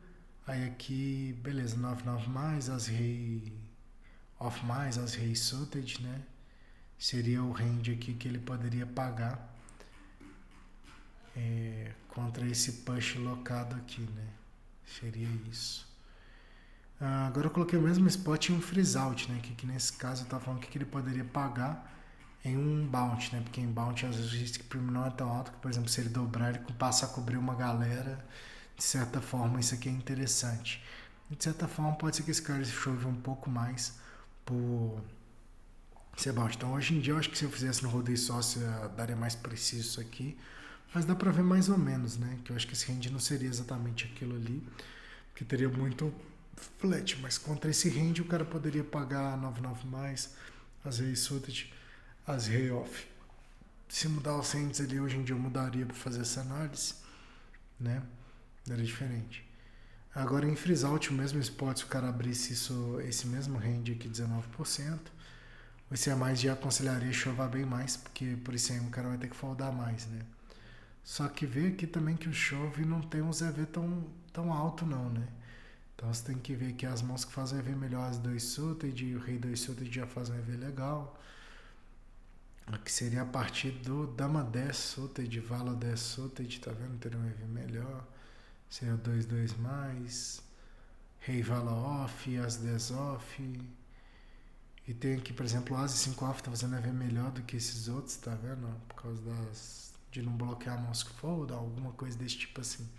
Aí aqui, beleza, 9-9 mais, as rei off mais, as rei suited, né? Seria o range aqui que ele poderia pagar contra esse push locado aqui, né? Seria isso. Agora eu coloquei o mesmo spot em um freeze out, né? Que nesse caso eu tava falando que ele poderia pagar em um bounty, né? Porque em bounty às vezes o risco primo não é tão alto que, por exemplo, se ele dobrar, ele passa a cobrir uma galera. De certa forma, isso aqui é interessante. De certa forma, pode ser que esse cara chove um pouco mais por ser bounty. Então, hoje em dia, eu acho que se eu fizesse no rodeio sócio, daria mais preciso isso aqui. Mas dá pra ver mais ou menos, né? Que eu acho que esse range não seria exatamente aquilo ali. Porque teria muito flat. Mas contra esse range, o cara poderia pagar 9-9 mais, as rei suited, as rei off. Se mudar os ranges ali, hoje em dia eu mudaria para fazer essa análise, né? Era diferente. Agora em freeze out, o mesmo spot, se o cara abrisse esse mesmo range aqui, 19%, Você mais já aconselharia chovar bem mais, porque por isso aí o cara vai ter que foldar mais, né? Só que vê aqui também que o chove não tem um ZV tão alto não, né? Então você tem que ver que as mãos que fazem EV melhor, as 2 suited, o rei 2 suited já faz um EV legal. Aqui seria a partir do dama 10 suited, vala 10 suited, tá vendo? Teria um EV melhor. Seria o 2 mais, rei vala off, as 10 off. E tem aqui, por exemplo, o As 5 off tá fazendo EV melhor do que esses outros, tá vendo? Por causa de não bloquear a mouse fold, alguma coisa desse tipo assim.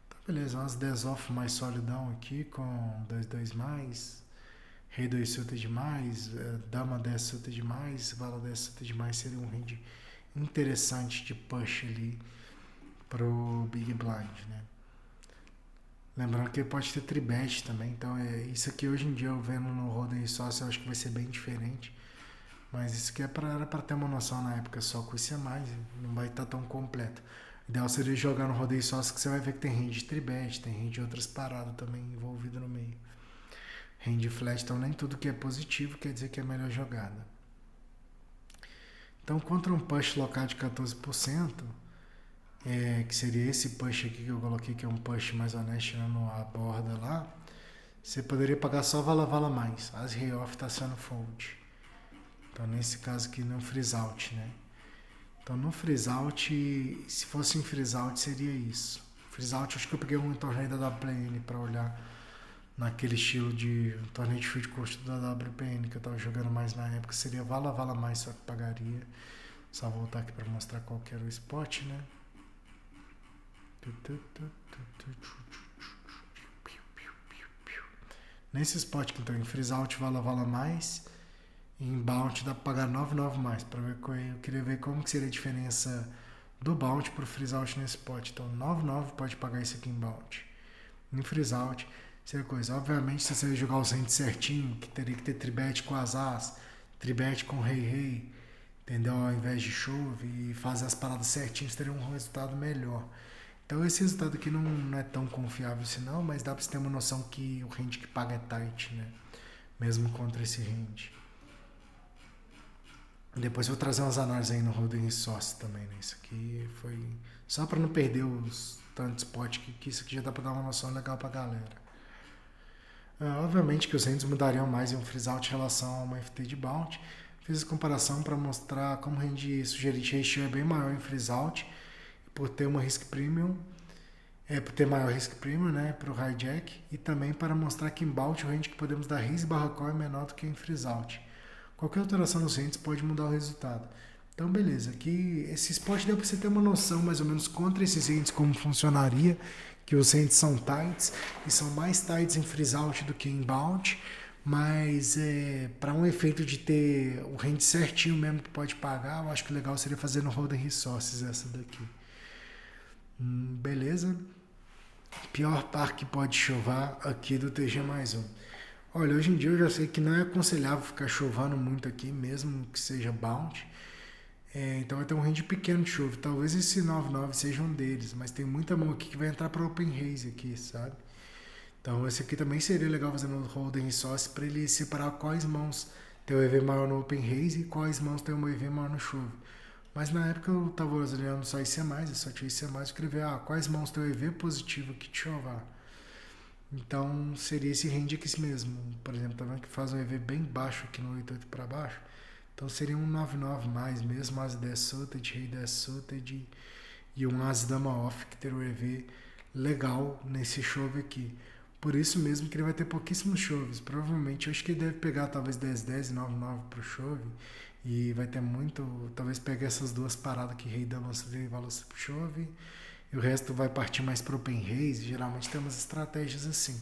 Então, beleza, umas 10 off mais solidão aqui, com 2 mais, rei 2 suited mais, dama 10 suited mais, vala 10 suited mais, seria um range interessante de push ali pro Big Blind, né? Lembrando que ele pode ter tribet também, então isso aqui hoje em dia eu vendo no Roden Sócio eu acho que vai ser bem diferente. Mas isso aqui era pra ter uma noção na época só com isso é mais, não vai estar tão completo. O ideal seria jogar no Rodeio Sócio que você vai ver que tem range de tribet, tem range de outras paradas também envolvido no meio. Range flat, então nem tudo que é positivo quer dizer que é a melhor jogada. Então contra um push local de 14%, que seria esse push aqui que eu coloquei, que é um push mais honesto na borda lá, você poderia pagar só vala mais. As rei off está sendo fold. Então nesse caso aqui no freeze out, né? Então no freeze out, se fosse em freeze out seria isso. Freeze out, acho que eu peguei um torneio da WPN para olhar naquele estilo de torneio de field custo da WPN que eu tava jogando mais na época, seria vala mais, só que pagaria. Só voltar aqui para mostrar qual que era o spot, né? Nesse spot que então em freeze out vala mais, e em bounty dá para pagar 9 mais, para ver, eu queria ver como que seria a diferença do bounty pro freeze out nesse spot. Então 9 pode pagar isso aqui em bounty. Em freeze out seria coisa, obviamente se você jogar o rende certinho, que teria que ter tribet com as as, tribet com rei, entendeu? Ao invés de chove e fazer as paradas certinhas, teria um resultado melhor. Então esse resultado aqui não é tão confiável assim não, mas dá pra você ter uma noção que o range que paga é tight, né? Mesmo contra esse range. Depois eu vou trazer umas análises aí no Holding Source também, né? Isso aqui foi só pra não perder os tantos spots que isso aqui já dá pra dar uma noção legal pra galera. Obviamente que os ranges mudariam mais em um freeze out em relação a uma FT de bounty. Fiz a comparação para mostrar como o range sugerente ratio é bem maior em freeze out, por ter uma risk premium, por ter maior risk premium, né, para o hijack, e também para mostrar que em bounty o range que podemos dar raise/call é menor do que em freeze out. Qualquer alteração nos ranges pode mudar o resultado. Então beleza, aqui esse spot deu para você ter uma noção mais ou menos contra esses ranges como funcionaria, que os ranges são tights e são mais tights em freeze out do que em bounty, mas para um efeito de ter o range certinho mesmo que pode pagar, eu acho que o legal seria fazer no Holding Resources essa daqui. Beleza? Pior par que pode chover aqui do TG+1. Olha, hoje em dia eu já sei que não é aconselhável ficar chovando muito aqui, mesmo que seja bounty. Então vai ter um range pequeno de chove. Talvez esse 9 seja um deles, mas tem muita mão aqui que vai entrar para Open Raise aqui, sabe? Então esse aqui também seria legal fazer no Holding Resource para ele separar quais mãos tem o EV maior no Open Raise e quais mãos tem um EV maior no chove. Mas na época eu tava olhando só IC+, eu só tinha IC+, eu queria ver quais mãos tem o EV positivo aqui de chovar. Então seria esse range aqui mesmo. Por exemplo, tá vendo que faz um EV bem baixo aqui no 88 para baixo. Então seria um 9 mais mesmo, As 10 suited, Rei 10 suited e um As Dama off que teria um EV legal nesse chove aqui. Por isso mesmo que ele vai ter pouquíssimos choves. Provavelmente eu acho que ele deve pegar talvez 10 e 9 pro chove. E vai ter muito, talvez pegue essas duas paradas aqui, Rei Dama e Valor chove. E o resto vai partir mais pro Open Raise. Geralmente tem umas estratégias assim.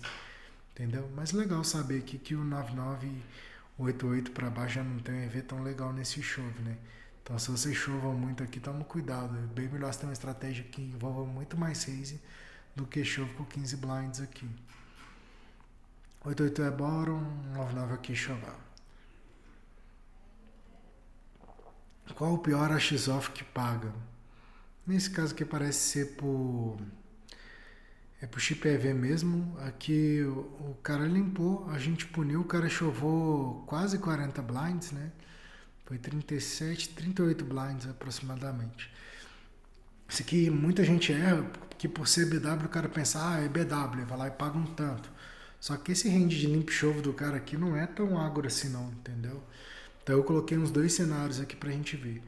Entendeu? Mas legal saber aqui que o 88 para baixo já não tem um EV tão legal nesse chove, né? Então se vocês chovam muito aqui, toma cuidado. É bem melhor você ter uma estratégia que envolva muito mais raise do que chove com 15 blinds aqui. 88 é bottom, 99 aqui chover. Qual o pior AX-off que paga? Nesse caso aqui parece ser por chip EV mesmo. Aqui o cara limpou, a gente puniu, o cara chovou quase 40 blinds, né? Foi 37, 38 blinds aproximadamente. Isso aqui muita gente erra, que por ser BW o cara pensa, é BW, vai lá e paga um tanto. Só que esse range de limp shove do cara aqui não é tão agro assim não, entendeu? Então eu coloquei uns dois cenários aqui pra gente ver.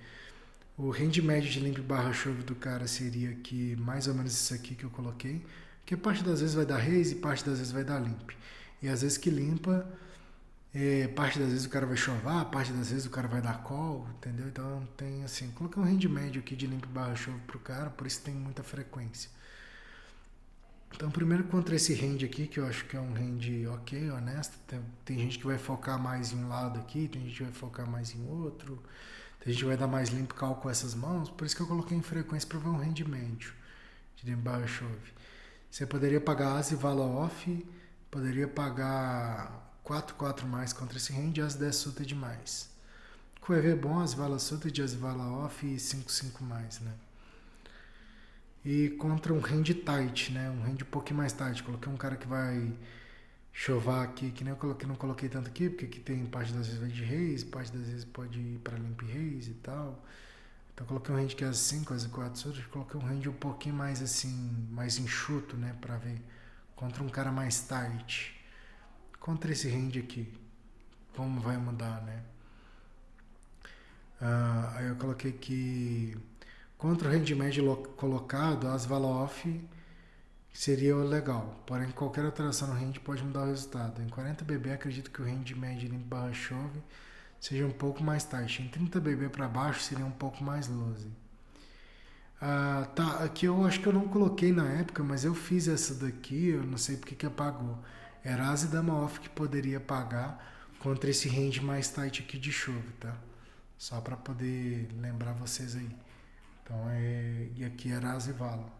O range médio de limp barra shove do cara seria aqui, mais ou menos isso aqui que eu coloquei. Que parte das vezes vai dar raise e parte das vezes vai dar limp. E às vezes que limpa, parte das vezes o cara vai chovar, parte das vezes o cara vai dar call, entendeu? Então tem assim, coloquei um range médio aqui de limp barra chove pro cara, por isso tem muita frequência. Então primeiro contra esse range aqui, que eu acho que é um range ok, honesto, tem gente que vai focar mais em um lado aqui, tem gente que vai focar mais em outro, tem gente que vai dar mais limp call com essas mãos, por isso que eu coloquei em frequência para ver um range médio de limp barra chove. Você poderia pagar as e vala off, poderia pagar 4 mais contra esse range e as 10 suited mais. Com EV bom, as vala suited, as vala off e 5 mais, né? E contra um range tight, né? Um range um pouquinho mais tight. Coloquei um cara que vai chovar aqui, que nem eu coloquei, não coloquei tanto aqui, porque aqui tem parte das vezes vai de raise, parte das vezes pode ir para limp raise e tal. Então coloquei um range que é as 5, as 4 suited, coloquei um range um pouquinho mais assim, mais enxuto, né? Pra ver. Contra um cara mais tight. Contra esse range aqui, como vai mudar, né? Aí eu coloquei que contra o range médio colocado, as vala off seria legal, porém qualquer alteração no range pode mudar o resultado. Em 40 BB acredito que o range médio limp barra chove seja um pouco mais tight. Em 30 BB para baixo seria um pouco mais loose. Tá, aqui eu acho que eu não coloquei na época, mas eu fiz essa daqui, eu não sei porque que apagou. Era as e dama off que poderia pagar contra esse range mais tight aqui de chove, tá? Só para poder lembrar vocês aí. Então e aqui era as e vala.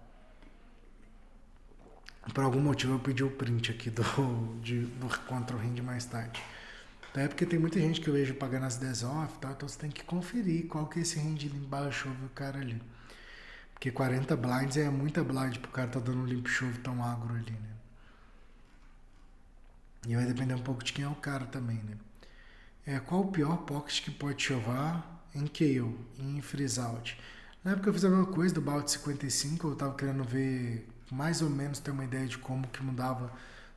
Por algum motivo eu pedi o print aqui do contra o range mais tight. É porque tem muita gente que eu vejo pagando as 10 off, tá? Então você tem que conferir qual que é esse range limp barra chove do cara ali. Porque 40 blinds é muita blind pro cara tá dando um limp shove tão agro ali, né? E vai depender um pouco de quem é o cara também, né? Qual o pior pocket que pode chovar em KO, em freeze out? Na época eu fiz a mesma coisa do Bout 55, eu tava querendo ver mais ou menos ter uma ideia de como que mudava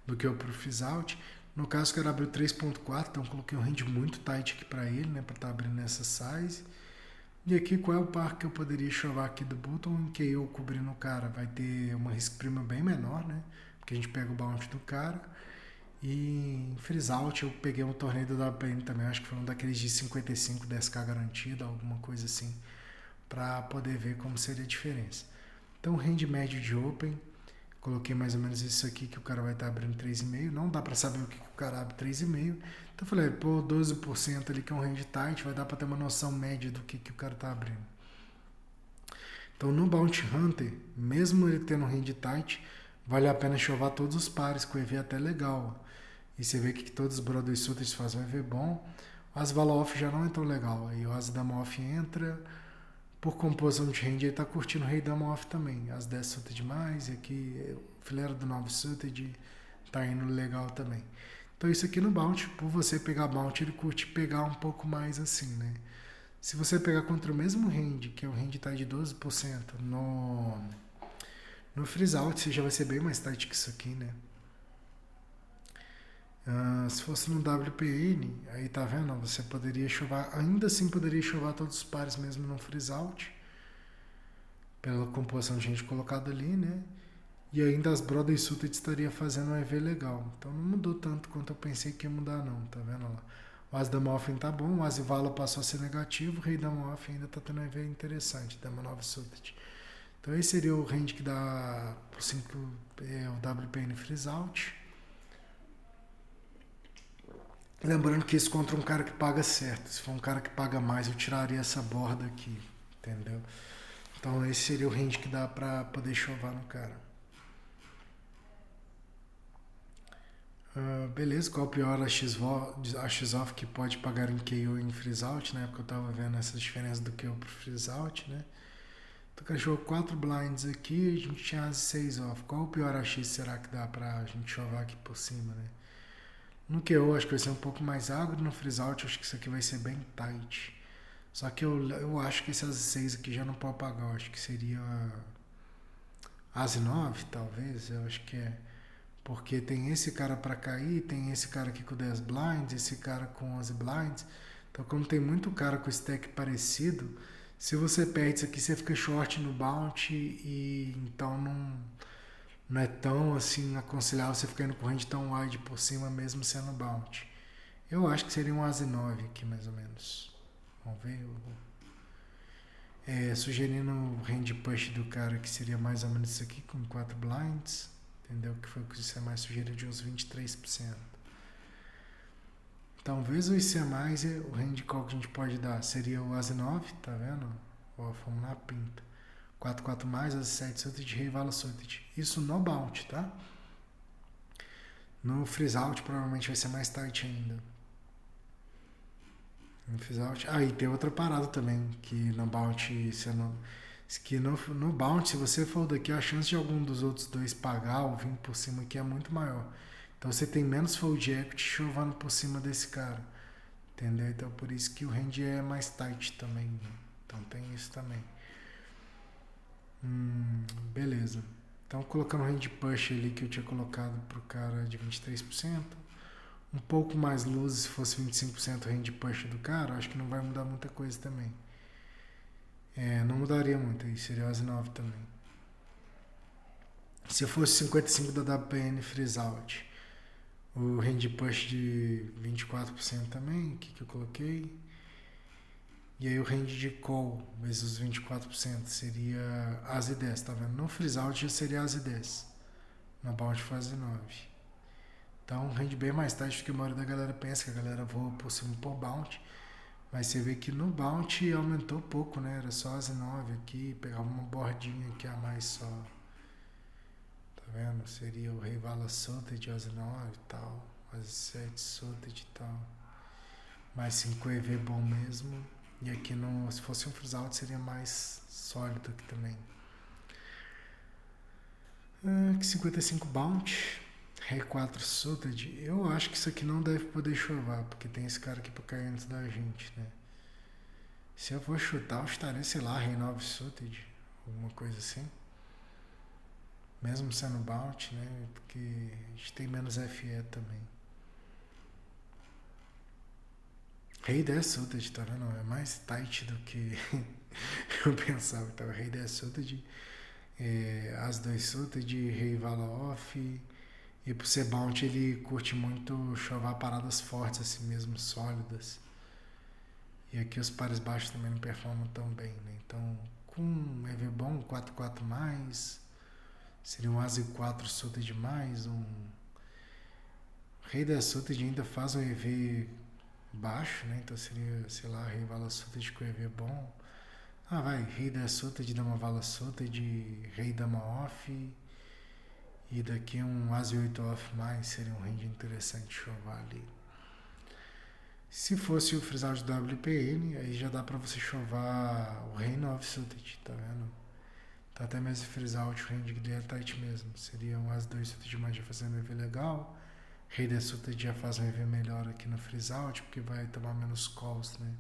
do que eu pro freeze out. No caso o cara abriu 3.4, então eu coloquei um range muito tight aqui pra ele, né? Pra estar abrindo essa size. E aqui qual é o par que eu poderia chovar aqui do button em KO cobrindo o cara? Vai ter uma risk prima bem menor, né? Porque a gente pega o bounty do cara. E em freeze out eu peguei um torneio do WPN também, acho que foi um daqueles de 55, 10k garantida, alguma coisa assim, para poder ver como seria a diferença. Então range médio de open, coloquei mais ou menos isso aqui que o cara vai estar abrindo 3,5, não dá para saber o que o cara abre 3,5, então eu falei, pô, 12% ali que é um range tight, vai dar para ter uma noção média do que o cara está abrindo. Então no Bounty Hunter, mesmo ele tendo um range tight, vale a pena chovar todos os pares, com o EV até legal. E você vê que todos os Broadway Suitors fazem um EV bom. O as vala off já não é tão legal. Aí o as dama off entra. Por composição de range, ele tá curtindo o rei dama off também. As 10 suited demais. E aqui o fileiro do 9 suited tá indo legal também. Então isso aqui no bounty, por você pegar bounty, ele curte pegar um pouco mais assim, né? Se você pegar contra o mesmo range, que é o range tá de 12%, no freeze out você já vai ser bem mais tight que isso aqui, né? Se fosse no WPN, aí tá vendo? Você poderia chovar, ainda assim poderia chovar todos os pares mesmo no freeze out, pela composição de gente colocada ali, né? E ainda as Broadway Suited estaria fazendo um EV legal. Então não mudou tanto quanto eu pensei que ia mudar não, tá vendo lá? O as dama off tá bom, o as e vala passou a ser negativo, o rei dama off ainda tá tendo um EV interessante, dama 9 suited. Então esse seria o range que dá pro 5, o WPN freeze out. Lembrando que isso contra um cara que paga certo. Se for um cara que paga mais, eu tiraria essa borda aqui, entendeu? Então esse seria o range que dá pra poder chovar no cara. Beleza, qual o pior AX-off que pode pagar em KO e em freeze out, né? Porque eu tava vendo essas diferenças do KO pro freeze out, né? Então, cara, jogou 4 blinds aqui, a gente tinha as 6 off. Qual o pior AX será que dá pra gente chovar aqui por cima, né? No KO acho que vai ser um pouco mais agro, no freeze out acho que isso aqui vai ser bem tight. Só que eu acho que esse As 6 aqui já não pode pagar. Eu acho que seria As 9, talvez. Eu acho que é. Porque tem esse cara pra cair, tem esse cara aqui com 10 blinds, esse cara com 11 blinds. Então, como tem muito cara com stack parecido, se você perde isso aqui, você fica short no bounty e então não é tão assim aconselhável você ficar indo com range tão wide por cima mesmo sendo bounty. Eu acho que seria um As 9 aqui mais ou menos. Vamos ver. Sugerindo o range push do cara que seria mais ou menos isso aqui com 4 blinds. Entendeu? Que foi o que você mais sugeriu de uns 23%. Talvez o IC mais, o range call que a gente pode dar seria o As 9, tá vendo? Ó, vamos lá, pinta. 4 mais, As 7 suited, Rei Vala suited. Isso no bounty, tá? No freeze out provavelmente vai ser mais tight ainda. No freeze out. Ah, e tem outra parada também, que no bounty você não... Que no bounty, se você for daqui, a chance de algum dos outros dois pagar ou vir por cima aqui é muito maior. Então você tem menos fold equity chovando por cima desse cara. Entendeu? Então por isso que o range é mais tight também. Né? Então tem isso também. Beleza. Então colocando o range push ali que eu tinha colocado pro cara de 23%. Um pouco mais loose se fosse 25% range push do cara, acho que não vai mudar muita coisa também. Não mudaria muito, aí seria o As 9 também. Se fosse 55 da WPN freeze out, o range push de 24% também, o que eu coloquei? E aí o range de call vezes os 24% seria As 10, tá vendo? No freeze out já seria As 10, na bounty fase 9. Então, um range bem mais tarde do que a maioria da galera pensa, que a galera voa por cima por bounty. Mas você vê que no bounty aumentou pouco, né? Era só As 9 aqui, pegava uma bordinha aqui a mais só. Tá vendo? Seria o Rei Vala solta de As 9 e tal. As 7 solta de tal. Mais 5 EV bom mesmo. E aqui no, se fosse um freeze out seria mais sólido aqui também. Aqui 55 bounty. Rei 4 suited. Eu acho que isso aqui não deve poder chovar, porque tem esse cara aqui pra cair antes da gente, né? Se eu for chutar, eu estaria, sei lá, Rei 9 suited. Alguma coisa assim. Mesmo sendo bounty, né? Porque a gente tem menos FE também. Rei 10 suited, tá vendo? É mais tight do que eu pensava. Então, Rei 10 suited, As 2 suited, Rei Vala off. E por ser bounty, ele curte muito chovar paradas fortes, assim mesmo, sólidas. E aqui os pares baixos também não performam tão bem, né? Então, com um EV bom, 4-4 mais, seria um As 4 suited mais, um Rei 10 suited ainda faz um EV baixo, né? Então seria, sei lá, Rei Vala suited com EV bom. Ah, vai, Rei 10 suited, Dama Vala suited, Rei Dama off. E daqui um As 8 off mais, seria um range interessante chovar ali. Se fosse o freeze out de WPN, aí já dá pra você chovar o Rei 9 suited, tá vendo? Tá até mesmo freeze out, o range dele é tight mesmo. Seria um As 2 suited mais já fazendo um EV legal. Rei 10 suited já faz um EV melhor aqui no freeze out, porque vai tomar menos calls, né?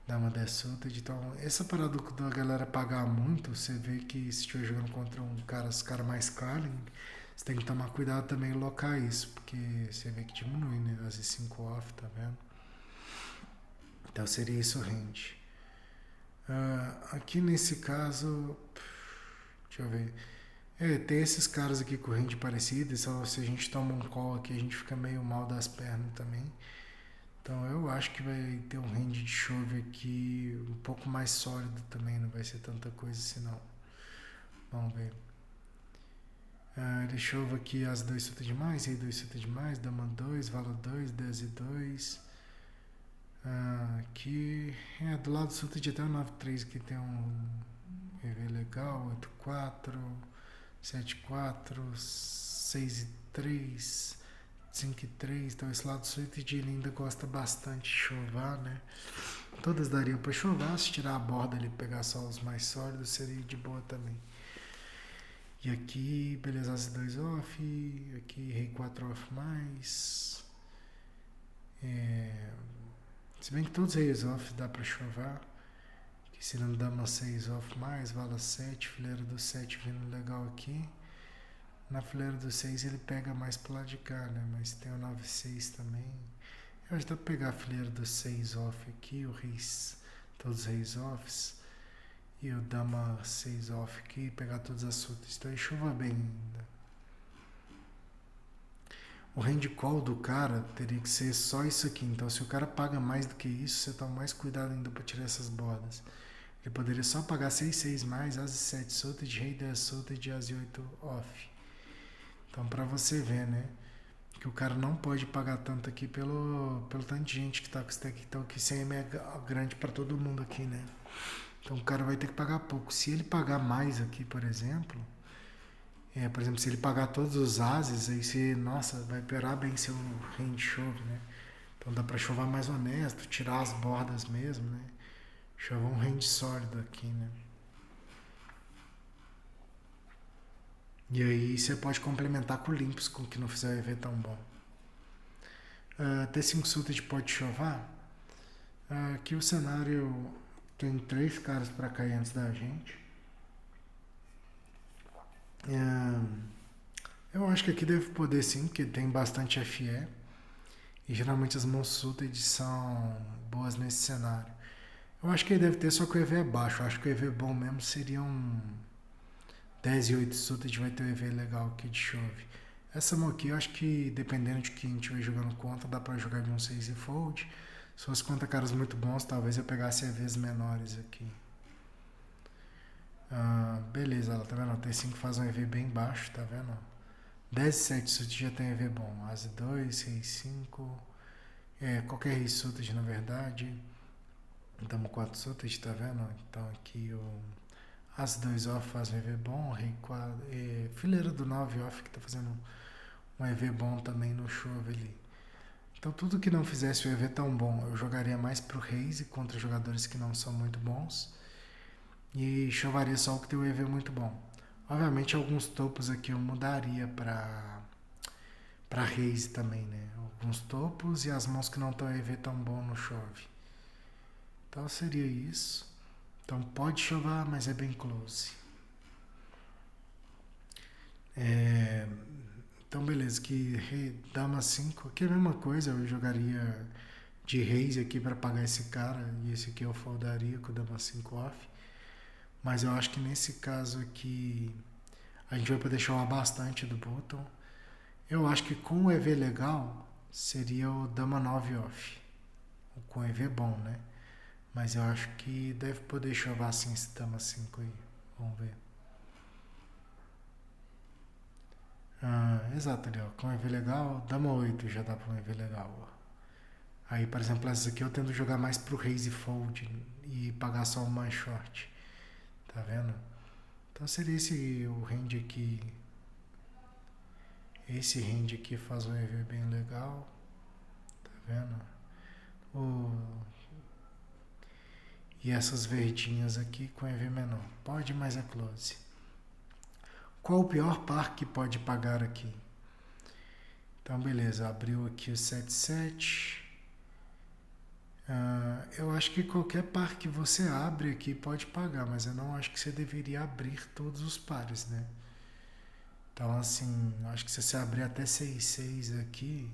Dama 10 suited. Então, essa parada da galera pagar muito, você vê que se estiver jogando contra os caras mais calling, você tem que tomar cuidado também em locar isso, porque você vê que diminui, né? As 5 off, tá vendo? Então seria isso o range. Aqui nesse caso, deixa eu ver. Tem esses caras aqui com range parecido, só se a gente toma um call aqui, a gente fica meio mal das pernas também. Então eu acho que vai ter um range de chove aqui um pouco mais sólido também, não vai ser tanta coisa assim não. Vamos ver. Ele chove aqui As 2 suited de mais, Rei 2 suited de mais, Dama 2, Vala 2, 10 e 2. Aqui, do lado suited até o 9-3 aqui tem um EV legal, 8-4, 7-4, 6 e 3, 5 e 3. Então esse lado suited ele ainda gosta bastante de chovar, né? Todas dariam para chovar, se tirar a borda ali e pegar só os mais sólidos seria de boa também. E aqui, beleza, As 2 off, aqui Rei 4 off mais. Se bem que todos os raise off dá pra chovar. Que se não dama 6 off mais, vala 7, fileira do 7 vindo legal aqui. Na fileira do 6 ele pega mais pro lado de cá, né? Mas tem o 9-6 também. Eu acho que dá pra pegar a fileira do 6 off aqui, o reis, todos os reis offs. E o dama 6 off aqui, pegar todas as sutas. Então ele chuva bem ainda. O hand call do cara teria que ser só isso aqui. Então se o cara paga mais do que isso, você toma mais cuidado ainda pra tirar essas bordas. Ele poderia só pagar 6-6 mais, as 7 solta de rei 10 solta de as 8 off. Então pra você ver, né? Que o cara não pode pagar tanto aqui pelo tanto de gente que tá com stack. Então que 100 é grande pra todo mundo aqui, né? Então o cara vai ter que pagar pouco. Se ele pagar mais aqui, por exemplo, se ele pagar todos os ases, aí você, nossa, vai piorar bem seu hand chove, né? Então dá pra chover mais honesto, tirar as bordas mesmo, né? Chover um hand sólido aqui, né? E aí você pode complementar com limpos, com que não fizer o EV tão bom. T5 suited pode chovar. Aqui o cenário tem 3 caras pra cair antes da gente. Eu acho que aqui deve poder sim, porque tem bastante FE. E geralmente as mãos suited são boas nesse cenário. Eu acho que ele deve ter, só que o EV é baixo. Eu acho que o EV bom mesmo seria um 10 e 8 suited, vai ter um EV legal aqui de chove. Essa mão aqui eu acho que dependendo de quem estiver jogando contra, dá pra jogar de um 6 e fold. Se fosse contra caras muito bons, talvez eu pegasse EVs menores aqui. Beleza, tá vendo? O T5 faz um EV bem baixo, tá vendo? 10 e 7 suited já tem EV bom. As 2, Rei 5. Qualquer Rei suited na verdade. Dama 4 suited, tá vendo? Então aqui o As 2 off faz um EV bom. Rei 4. Fileira do 9 off que tá fazendo um EV bom também no chove ali. Então tudo que não fizesse o EV tão bom, eu jogaria mais pro raise contra jogadores que não são muito bons. E chovaria só o que tem o EV muito bom. Obviamente alguns topos aqui eu mudaria pra raise também, né? Alguns topos e as mãos que não estão EV tão bom no chove. Então seria isso. Então pode chover, mas é bem close. Então beleza, que rei, dama 5, aqui é a mesma coisa, eu jogaria de reis aqui para pagar esse cara, e esse aqui eu foldaria com o dama 5 off. Mas eu acho que nesse caso aqui a gente vai poder chover bastante do bottom. Eu acho que com o EV legal seria o dama 9 off. Com EV bom, né? Mas eu acho que deve poder chover assim esse dama 5 aí. Vamos ver. Exato ali, ó. Com EV legal, dama 8 já dá pra um EV legal, ó. Aí, por exemplo, essas aqui eu tento jogar mais pro raise fold e pagar só uma short. Tá vendo? Então seria esse o range aqui. Esse range aqui faz um EV bem legal. Tá vendo? E essas verdinhas aqui com EV menor. Pode, mas é close. Qual o pior par que pode pagar aqui? Então, beleza. Abriu aqui o 7-7. Eu acho que qualquer par que você abre aqui pode pagar, mas eu não acho que você deveria abrir todos os pares, né? Então, assim, acho que se você abrir até 6-6 aqui,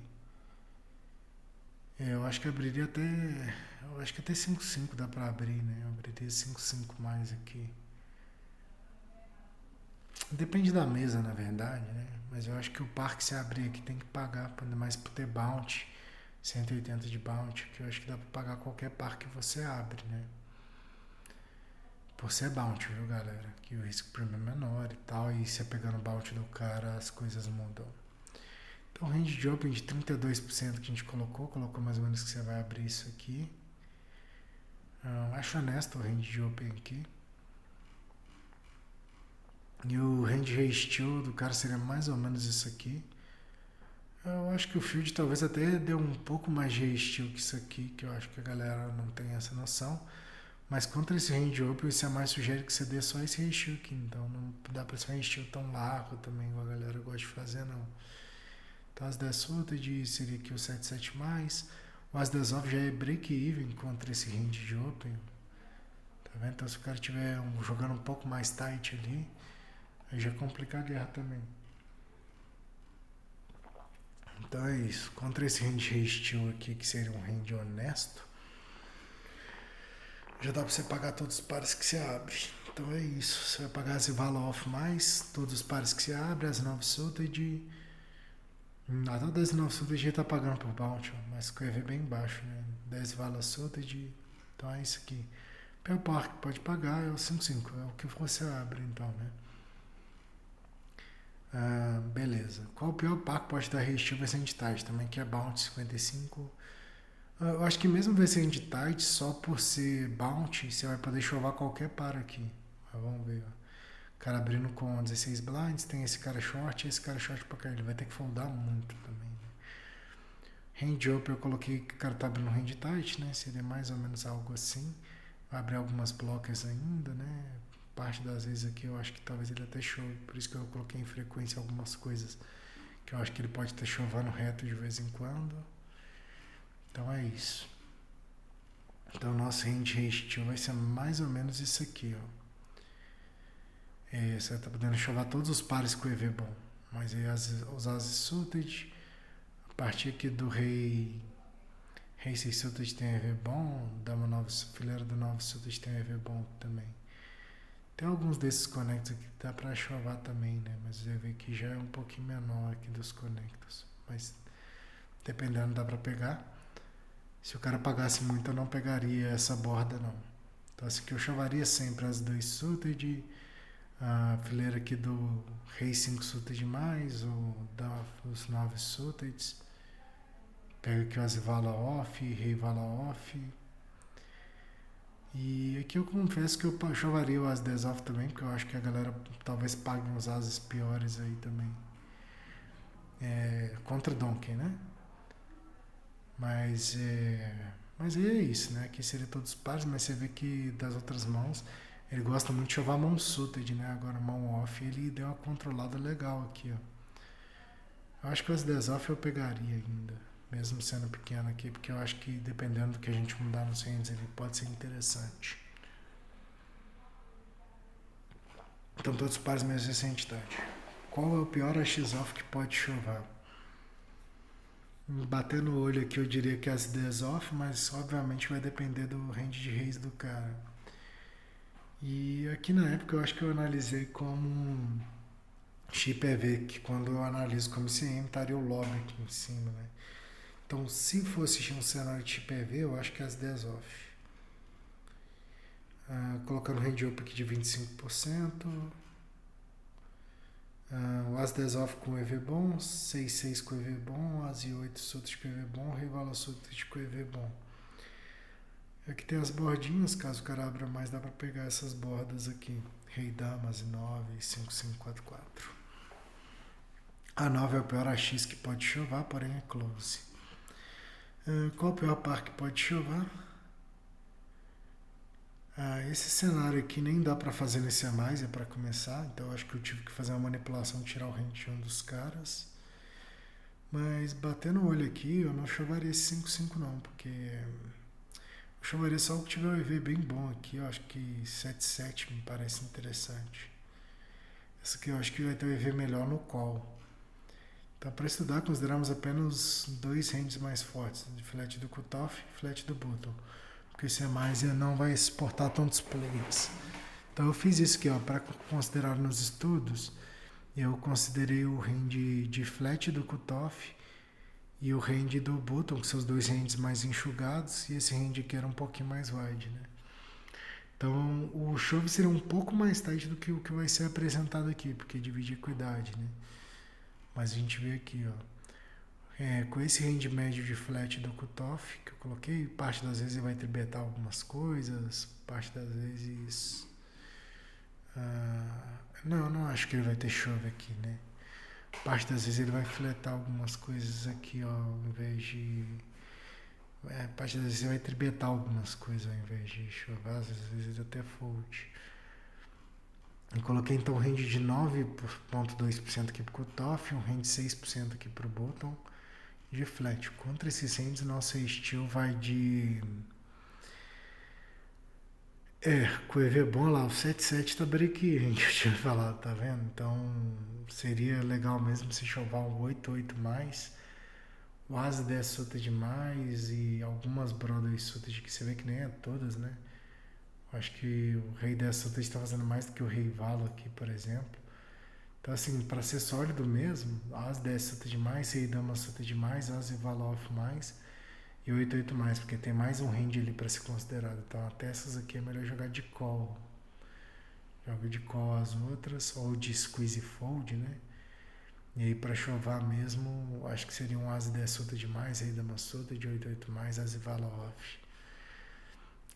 eu acho que abriria até. Eu acho que até 5-5 dá pra abrir, né? Eu abriria 5-5 mais aqui. Depende da mesa, na verdade, né? Mas eu acho que o par que você abrir aqui tem que pagar, ainda mais por ter bounty. 180 de bounty, que eu acho que dá pra pagar qualquer par que você abre, né? Por ser bounty, viu, galera? Que o risco premium é menor e tal, e você pegando o bounty do cara, as coisas mudam. Então, range de open de 32% que a gente colocou mais ou menos que você vai abrir isso aqui. Acho honesto o range de open aqui. E o range ratio do cara seria mais ou menos isso aqui. Eu acho que o field talvez até dê um pouco mais de estilo que isso aqui, que eu acho que a galera não tem essa noção. Mas contra esse range open, você mais sugere que você dê só esse ratio aqui. Então não dá pra ser um ratio tão largo também, igual a galera gosta de fazer, não. Então as 10 suited seria aqui o 7-7 mais. O As Dez Off já é break-even contra esse range de open. Tá vendo? Então se o cara estiver jogando um pouco mais tight ali, aí já complica a guerra também. Então é isso. Contra esse range restil aqui, que seria um range honesto, já dá pra você pagar todos os pares que você abre. Então é isso. Você vai pagar esse valor off mais todos os pares que você abre, as 9 suited. Até o 10 9 suited já tá pagando por bounty, mas com o EV bem baixo, né? 10 vala suited. Então é isso aqui. O pior par que pode pagar é o 5-5, é o que você abre então, né? Beleza. Qual o pior par que pode dar restil vai ser entidade também, que é bounty 55. Eu acho que mesmo vai ser entidade, só por ser bounty, você vai poder chovar qualquer par aqui. Mas vamos ver, ó. O cara abrindo com 16 blinds, tem esse cara short e esse cara short pra cá. Ele vai ter que foldar muito também, né? Hand up eu coloquei que o cara tá abrindo hand tight, né? Seria mais ou menos algo assim. Vai abrir algumas blocas ainda, né? Parte das vezes aqui eu acho que talvez ele até chove. Por isso que eu coloquei em frequência algumas coisas que eu acho que ele pode estar chovendo reto de vez em quando. Então é isso. Então nosso range restil vai ser mais ou menos isso aqui, ó. Você está podendo chover todos os pares com EV bom. Mas aí os ases suited, a partir aqui do rei 6 suited tem EV bom, dama 9, fileira do 9 suited tem EV bom também. Tem alguns desses conectos aqui que dá para chover também, né? Mas o EV aqui já é um pouquinho menor aqui dos conectos. Mas dependendo dá para pegar. Se o cara pagasse muito eu não pegaria essa borda não. Então assim que eu chovaria sempre as 2 suited, a fileira aqui do rei 5 suited mais, os 9 suited. Pega aqui o as vala off, rei vala off. E aqui eu confesso que eu chovaria o as 10 off também, porque eu acho que a galera talvez pague uns ases piores aí também. Contra Donkey, né? Mas é isso, né? Aqui seria todos os pares, mas você vê que das outras mãos ele gosta muito de chovar a mão suited, né? Agora mão off ele deu uma controlada legal aqui, ó. Eu acho que os 10 off eu pegaria ainda, mesmo sendo pequeno aqui, porque eu acho que dependendo do que a gente mudar nos hands ele pode ser interessante. Então todos os pares mesmo essa entidade. Qual é o pior AX off que pode chover? Bater no olho aqui eu diria que as 10 off, mas obviamente vai depender do range de reis do cara. E aqui na época eu acho que eu analisei como chip EV, que quando eu analiso como ICM estaria o lobby aqui em cima, né? Então se fosse um cenário de chip EV, eu acho que as 10 off. Colocando range up aqui de 25%. O as 10 off com EV bom, 6-6 com EV bom, as 8 suited com EV bom, rei vala suited com EV bom. Aqui tem as bordinhas, caso o cara abra mais, dá pra pegar essas bordas aqui. Rei dama, as 9, 5, 5, 4, 4. A 9 é o pior AX que pode chover, porém é close. Qual o pior par que pode chover? Esse cenário aqui nem dá pra fazer nesse a mais, é pra começar. Então eu acho que eu tive que fazer uma manipulação, tirar o range de um dos caras. Mas batendo o olho aqui, eu não chovaria esse 5-5 não, porque eu chovaria só o que tiver um EV bem bom aqui. Eu acho que 7-7 me parece interessante. Essa aqui eu acho que vai ter um EV melhor no call. Então para estudar consideramos apenas 2 ranges mais fortes, de flat do cutoff e flat do bottom. Porque esse é mais não vai exportar tantos players. Então eu fiz isso aqui, ó, para considerar nos estudos. Eu considerei o range de flat do cutoff e o range do bottom, que são os dois ranges mais enxugados, e esse range aqui era um pouquinho mais wide, né? Então o chove seria um pouco mais tight do que o que vai ser apresentado aqui, porque divide equidade, né? Mas a gente vê aqui, ó. Com esse range médio de flat do cutoff que eu coloquei, parte das vezes ele vai tribetar algumas coisas, parte das vezes... não acho que ele vai ter chove aqui, né? Parte das vezes ele vai fletar algumas coisas aqui, ó, ao invés de... parte das vezes ele vai tribetar algumas coisas ao invés de chover, às vezes até fold. Eu coloquei então um range de 9,2% aqui pro cutoff, um range de 6% aqui pro bottom, de flat. Contra esses hands, nossa estilo vai de... com o EV bom lá, o 7-7 tá break-even, que eu tinha falado, tá vendo? Então, seria legal mesmo se chovar um 8-8 mais, o Asa 10 suta demais e algumas Broadway sutas que você vê que nem é todas, né? Acho que o Rei 10 sutas está fazendo mais do que o Rei Valo aqui, por exemplo. Então, assim, para ser sólido mesmo, As 10 suta demais, Rei Dama suta demais, As e Valo off mais e 8-8 mais, porque tem mais um range ali para ser considerado. Então, até essas aqui é melhor jogar de call. Joga de call as outras, ou de squeeze fold, né? E aí, para chovar mesmo, acho que seria um As 10 suta demais, Rei Dama suta de 8-8 mais, As e Valo off.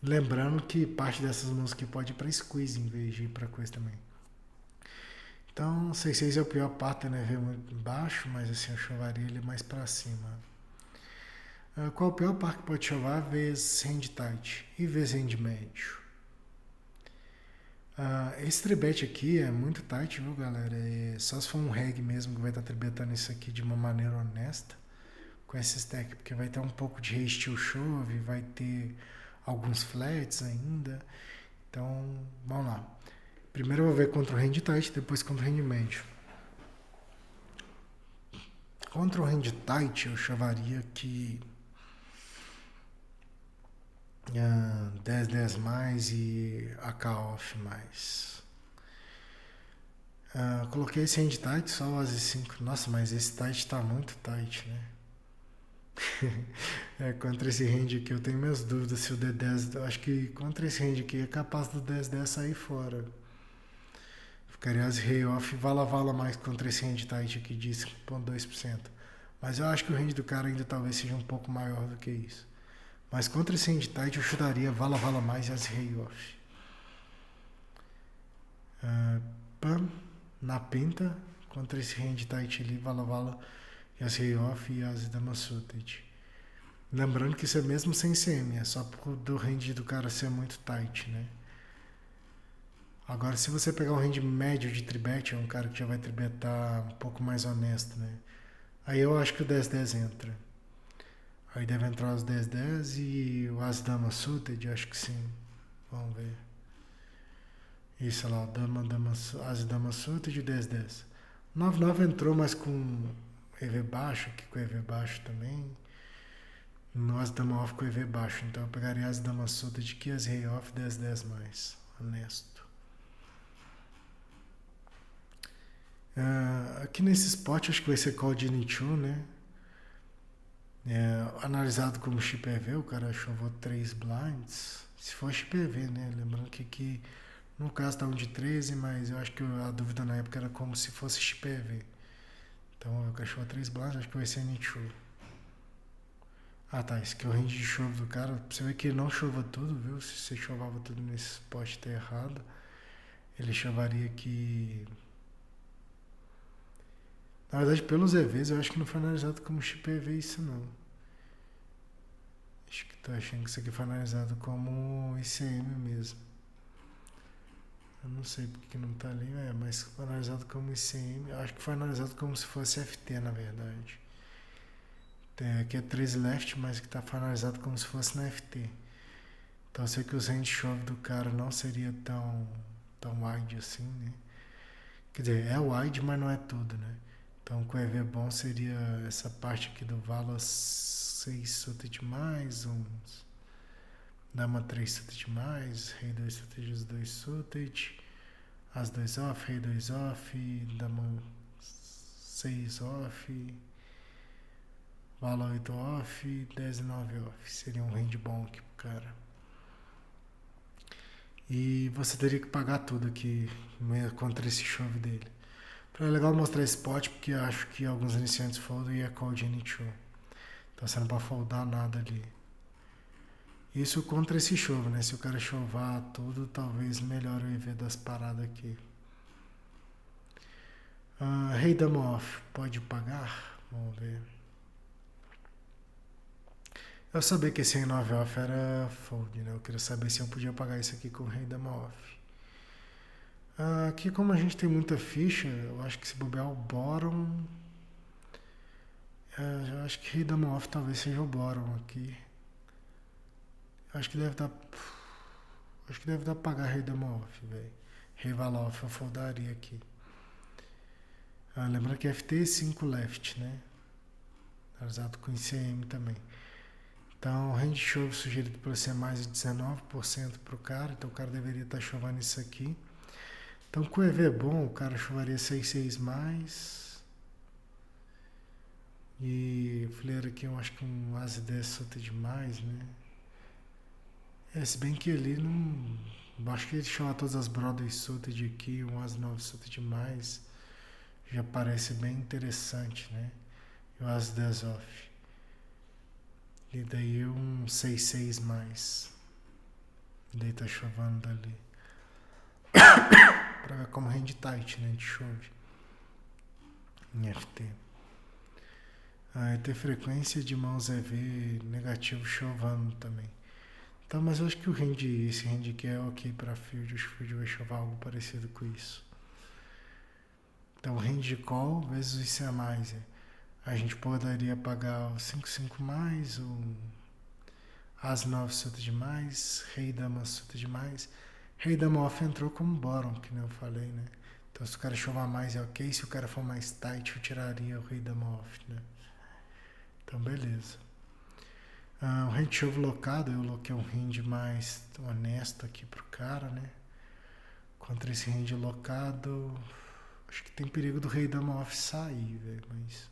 Lembrando que parte dessas mãos aqui pode ir para squeeze em vez de ir para coisa também. Então, 6-6 é o pior pato, né? Veio muito baixo, mas assim, eu chovaria ele mais para cima. Qual o pior par que pode chovar? Vez hand tight e vez hand médio. Esse tribet aqui é muito tight, viu, galera? Só se for um reg mesmo que vai estar tribetando isso aqui de uma maneira honesta com esse stack, porque vai ter um pouco de resteel chove, vai ter alguns flats ainda. Então, vamos lá. Primeiro eu vou ver contra o hand tight, depois contra o hand médio. Contra o hand tight eu chavaria que 10-10 mais e AK off mais. Coloquei esse hand tight, só o Asi 5. Nossa, mas esse tight tá muito tight, né? Contra esse hand aqui eu tenho minhas dúvidas se o D10... Eu acho que contra esse hand aqui é capaz do 10-10 sair fora. Ficaria Asi rei off e vala mais contra esse hand tight aqui de 5,2%. Mas eu acho que o range do cara ainda talvez seja um pouco maior do que isso. Mas contra esse hand tight eu chutaria vala mais e as rei off. Pam, na pinta, contra esse hand tight ali, vala e as rei off e as dama suited. Lembrando que isso é mesmo sem CM, é só do range do cara ser muito tight, né? Agora, se você pegar um range médio de tribet, é um cara que já vai tribetar um pouco mais honesto, né? Aí eu acho que o 10-10 entra. Aí deve entrar os 10-10 e o As Dama Suited, acho que sim. Vamos ver. Isso lá, As Dama Suited e 10-10. 9-9 entrou, mas com EV baixo, aqui com EV baixo também. No As Dama Off com EV baixo. Então eu pegaria As Dama Suited aqui, As Rei Off, 10-10 mais. Honesto. Aqui nesse spot acho que vai ser Call de Nichu, né? Analisado como chip EV, o cara chovou 3 blinds. Se for chip EV, né? Lembrando que aqui no caso tá um de 13, mas eu acho que a dúvida na época era como se fosse chip EV. Então o cara chovou 3 blinds, acho que vai ser Nichu. Tá, esse aqui é o range de chove do cara. Você vê que ele não chova tudo, viu? Se você chovava tudo nesse spot tá errado. Ele chovaria aqui. Na verdade, pelos EVs, eu acho que não foi analisado como chip EV isso não. Acho que tô achando que isso aqui foi analisado como ICM mesmo. Eu não sei porque não tá ali, mas foi analisado como ICM. Eu acho que foi analisado como se fosse FT, na verdade. Aqui é 13 left, mas que foi analisado como se fosse na FT. Então eu sei que o range chove do cara não seria tão wide assim, né? Quer dizer, é wide, mas não é tudo, né? Então, com EV bom seria essa parte aqui do Vala 6 suited mais, uns Dama 3 suited mais, Rei 2 suited, os 2 suited, As 2 off, Rei 2 off, Dama 6 off, Vala 8 off, 10 e 9 off. Seria um range bom aqui pro cara. E você teria que pagar tudo aqui contra esse chove dele. É legal mostrar esse spot porque eu acho que alguns iniciantes foldam e é call de N2. Então você não pode foldar nada ali. Isso contra esse chove, né? Se o cara chovar tudo, talvez melhore o EV das paradas aqui. Rei Dama Off, pode pagar? Vamos ver. Eu sabia que esse Rei 9 Off era fold, né? Eu queria saber se eu podia pagar isso aqui com o Rei Dama Off. Aqui, como a gente tem muita ficha, eu acho que se bobear o bottom Eu acho que rei dama off talvez seja o bottom aqui. Acho que deve dar. Acho que deve dar pra pagar rei dama off, velho. Rei vala off eu foldaria aqui. Lembrando que FT é 5 left, né? Usado com ICM também. Então, o range shove sugerido para ser mais de 19% para o cara. Então, o cara deveria estar chovendo isso aqui. Então, com o EV bom, o cara chovaria 6,6 mais. E fileira aqui, eu acho que um As 10 solta demais, né? Se bem que ali não. Acho que ele chama todas as brothers solta de aqui, um As 9 solta demais. Já parece bem interessante, né? E o As 10 off. E daí um 6,6 mais. E daí tá chovendo dali. Pra ver como rende tight, né? De chove. Em FT. Tem frequência de mãos EV negativo chovendo também. Então, mas eu acho que esse range aqui é ok para field. Acho que o field vai chover algo parecido com isso. Então, range de call vezes o IC a mais. A gente poderia pagar o 5,5 mais, o As 9 solta demais, Rei Dama solta demais. Rei Dama off entrou como bottom, que nem eu falei, né? Então, se o cara chover mais é ok. Se o cara for mais tight, eu tiraria o Rei Dama off, né? Então, beleza. O range chove locado, eu loquei um range mais honesto aqui pro cara, né? Contra esse range locado, acho que tem perigo do Rei Dama off sair, velho, mas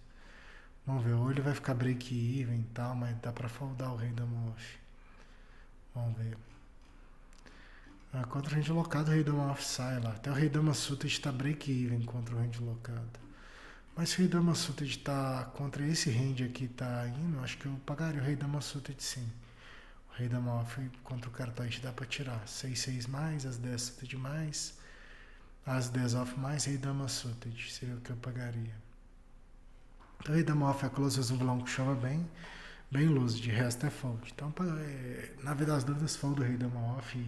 vamos ver, ou ele vai ficar break-even e tal, mas dá pra foldar o Rei Dama off. Vamos ver. Contra o range locado, o Rei Dama off sai lá. Até o Rei Dama suited está break-even contra o range locado. Mas se o Rei Dama suited tá contra esse range aqui tá indo, acho que eu pagaria o Rei Dama suited sim. O Rei Dama off contra o cara tight dá pra tirar. 6,6 mais, as 10 suited mais, as 10 off mais, Rei Dama suited. Seria o que eu pagaria. Então, o Rei Dama off é close vezes um vilão que chama bem loose. De resto é fold. Então, na vida das dúvidas, fold o Rei Dama off e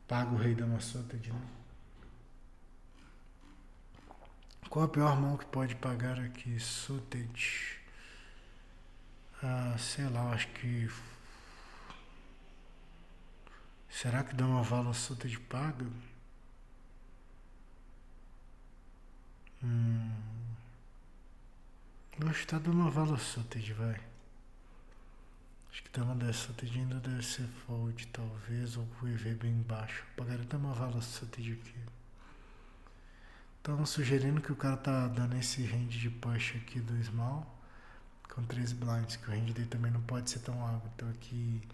paga o Rei Dama suited, né? Qual a pior mão que pode pagar aqui? Suited. Sei lá, acho que. Será que dá uma vala suited paga? Eu acho que tá dando uma vala suited, vai. Acho que dama dessa suited ainda deve ser fold, talvez, ou com o EV bem baixo. Pagaria até uma vala suited aqui. Então, sugerindo que o cara tá dando esse range de push aqui do small com 3 blinds, que o range dele também não pode ser tão alto. Então aqui,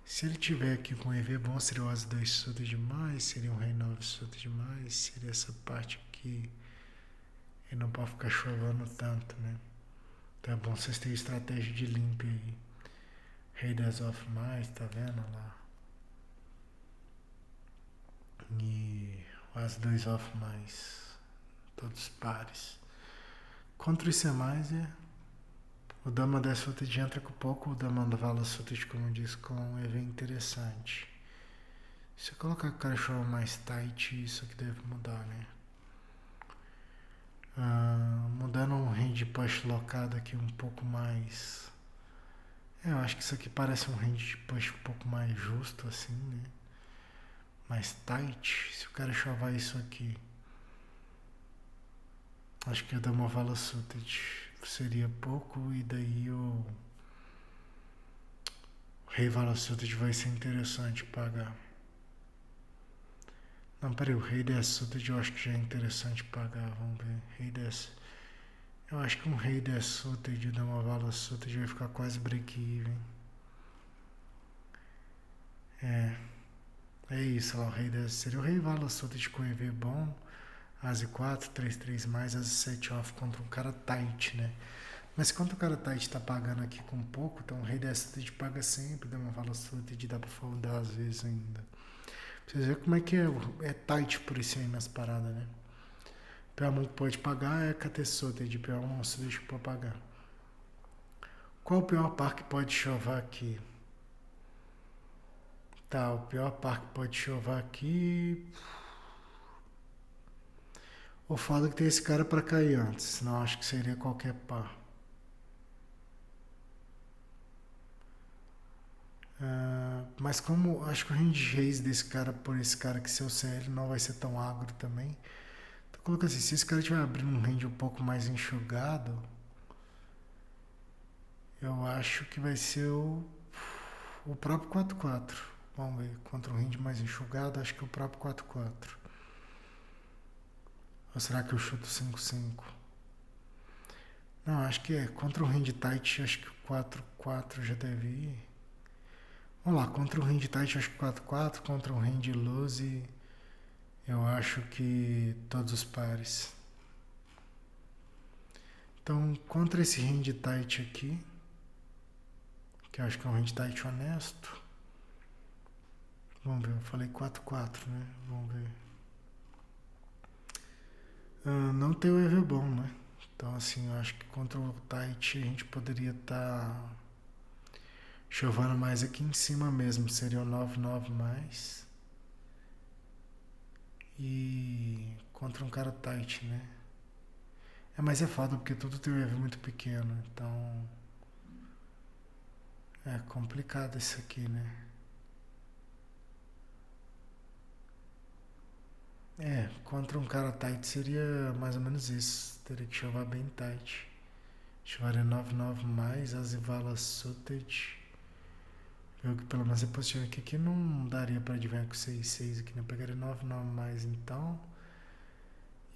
se ele tiver aqui com EV bom, seria o As 2 suited demais, seria um Rei 9 suited demais, seria essa parte aqui. Ele não pode ficar chovendo tanto, né? Então é bom vocês terem estratégia de limp aí. Rei 10 off mais, tá vendo lá? E o As 2 off mais. Todos pares. Contra isso é mais, o Dama 10 suited entra com pouco, o Dama da vala suited, como eu disse, com um EV interessante. Se eu colocar o cara chama mais tight, isso aqui deve mudar, né? Mudando um range push locado aqui um pouco mais. Eu acho que isso aqui parece um range de push um pouco mais justo, assim, né? Mais tight. Se o cara chovar isso aqui, acho que eu dar uma vala suited seria pouco, e daí o Rei vala suited vai ser interessante pagar. Não, peraí, o Rei 10 suited eu acho que já é interessante pagar, vamos ver. Rei 10. Eu acho que um Rei 10 suited dar uma vala suited vai ficar quase break-even. É isso lá, o Rei 10 seria o Rei vala suited com EV bom. As 4, 3 mais, as 7 off contra um cara tight, né? Mas quando o cara tight tá pagando aqui com pouco, então o Rei 10 suited paga sempre, dá uma vala suited, dá pra foldar às vezes ainda. Pra vocês verem como é que é tight por isso aí nas paradas, né? Pior mão que pode pagar é KT suited, pior mão suited que pode pagar. Qual o pior par que pode chover aqui? Tá, o pior par que pode chover aqui. O foda é que tem esse cara pra cair antes, senão acho que seria qualquer par. Mas como acho que o range raise desse cara por esse cara que seu CL não vai ser tão agro também. Tô colocando assim, se esse cara estiver abrindo um range um pouco mais enxugado, eu acho que vai ser o próprio 4-4. Vamos ver, contra um range mais enxugado, acho que é o próprio 4-4. Ou será que eu chuto 5-5? Não, acho que é. Contra o range tight, acho que o 4-4 já deve ir. Vamos lá, contra o range tight, acho que 4-4. Contra o range loose, eu acho que todos os pares. Então, contra esse range tight aqui, que eu acho que é um range tight honesto. Vamos ver, eu falei 4-4, né? Vamos ver. Não tem o EV bom, né? Então, assim, eu acho que contra o tight a gente poderia estar chovendo mais aqui em cima mesmo. Seria o 9-9 mais. E contra um cara tight, né? Mas é foda porque tudo tem um EV muito pequeno. Então, é complicado isso aqui, né? Contra um cara tight seria mais ou menos isso. Teria que chover bem tight. Chovaria 9-9 mais, as e valas suited. Eu que pelo menos é positivo aqui que não daria para adivinhar com 6-6 aqui, né? Pegaria 9-9 mais então.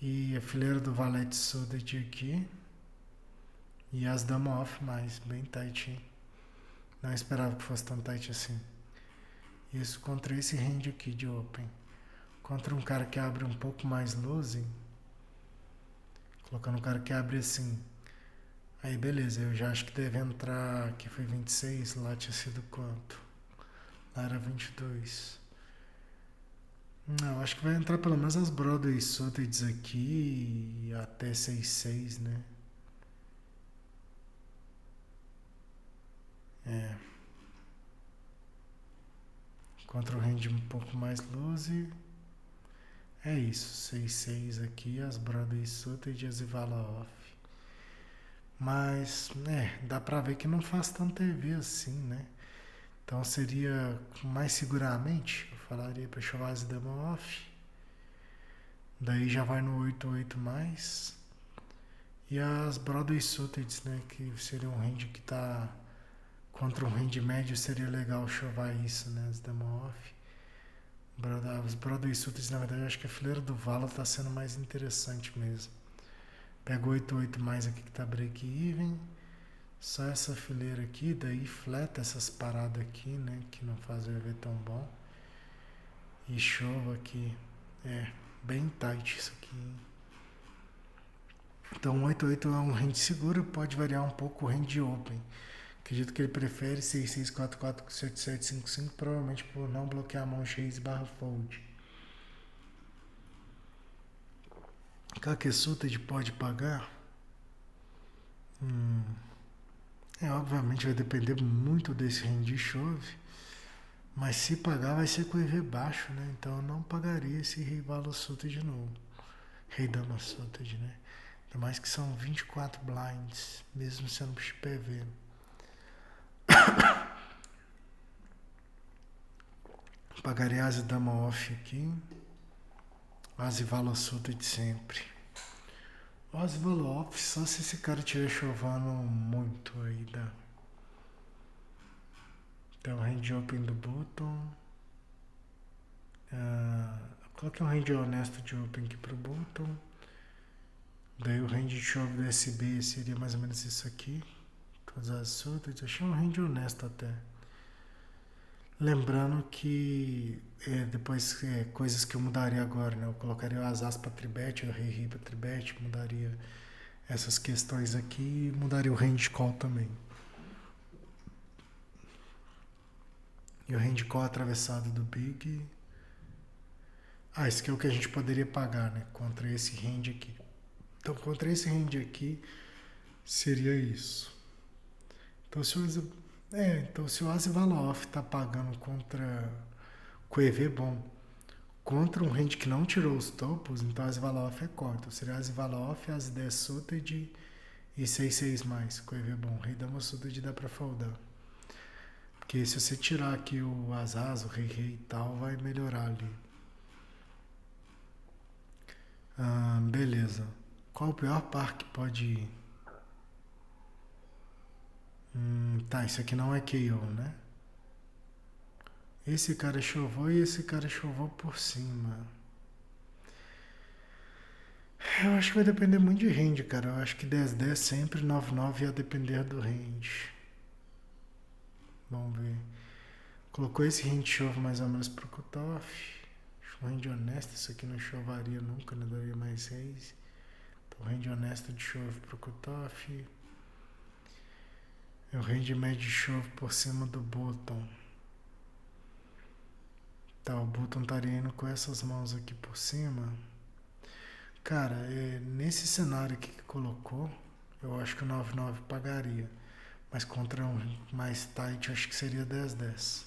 E a fileira do valete suited aqui. E as dama off mais, bem tight, hein? Não esperava que fosse tão tight assim. Isso contra esse range aqui de open. Contra um cara que abre um pouco mais loose. Colocando um cara que abre assim. Aí beleza, eu já acho que deve entrar. Aqui foi 26, lá tinha sido quanto? Lá era 22. Não, acho que vai entrar pelo menos as Broadway Suited aqui e até 6-6, né? Contra o range um pouco mais loose. É isso, 6-6 aqui, as Broadway Suited e as Ivala Off. Mas, dá pra ver que não faz tanto TV assim, né? Então seria mais seguramente, eu falaria pra chover as dama off. Daí já vai no 8-8 mais. E as Broadway Suited, né? Que seria um range que tá contra um range médio, seria legal chover isso, né? As dama off. Os Broadway Suited, na verdade, acho que a fileira do Vala tá sendo mais interessante mesmo. Pega o 8-8 mais aqui que tá break-even. Só essa fileira aqui, daí fleta essas paradas aqui, né? Que não faz o EV tão bom. E chova aqui. Bem tight isso aqui. Então 8-8 é um range seguro, pode variar um pouco o range open. Acredito que ele prefere 6-6, 4-4, 7-7, 5-5, provavelmente por não bloquear a mão chase barra fold. Kakesuta pode pagar? Obviamente vai depender muito desse range de chove. Mas se pagar vai ser com EV baixo, né? Então eu não pagaria esse rei Vala Suta de novo. Rei Dama Suta, né? Ainda mais que são 24 blinds, mesmo sendo PV. Pagaria as Dama Off aqui. As Vala Suta de sempre. As Vala Off só se esse cara estiver chovendo muito aí, dá. Então, range open do button. Coloquei um range honesto de open aqui pro button. Daí o range de chove do SB seria mais ou menos isso aqui. Todas as sutas. Achei um range honesto até. Lembrando que depois coisas que eu mudaria agora, né? Eu colocaria o Asas para tribet, o Rei para tribet, mudaria essas questões aqui e mudaria o range call também. E o range call atravessado do Big. Esse aqui é o que a gente poderia pagar, né? Contra esse range aqui. Então, contra esse range aqui, seria isso. Então, se o Asi Vala Off tá pagando com EV bom, contra um range que não tirou os topos, então Asi Vala Off é corta. Então, seria Asi Vala Off, As 10 suited e 6-6 mais, com EV bom. Rei Dama suited dá pra foldar. Porque se você tirar aqui o as, o rei e tal, vai melhorar ali. Beleza. Qual o pior par que pode ir? Tá, isso aqui não é KO, né? Esse cara chovou e esse cara chovou por cima. Eu acho que vai depender muito de range, cara. Eu acho que 10-10 sempre, 9-9 ia depender do range. Vamos ver. Colocou esse range chove mais ou menos pro cutoff. Acho um range honesto, isso aqui não chovaria nunca, né? Daria mais 6. Então range honesto de chove pro cutoff. E o range médio de chove por cima do bottom. Tá, o bottom estaria indo com essas mãos aqui por cima. Cara, nesse cenário aqui que colocou, eu acho que o 9-9 pagaria. Mas contra um mais tight, eu acho que seria 10-10.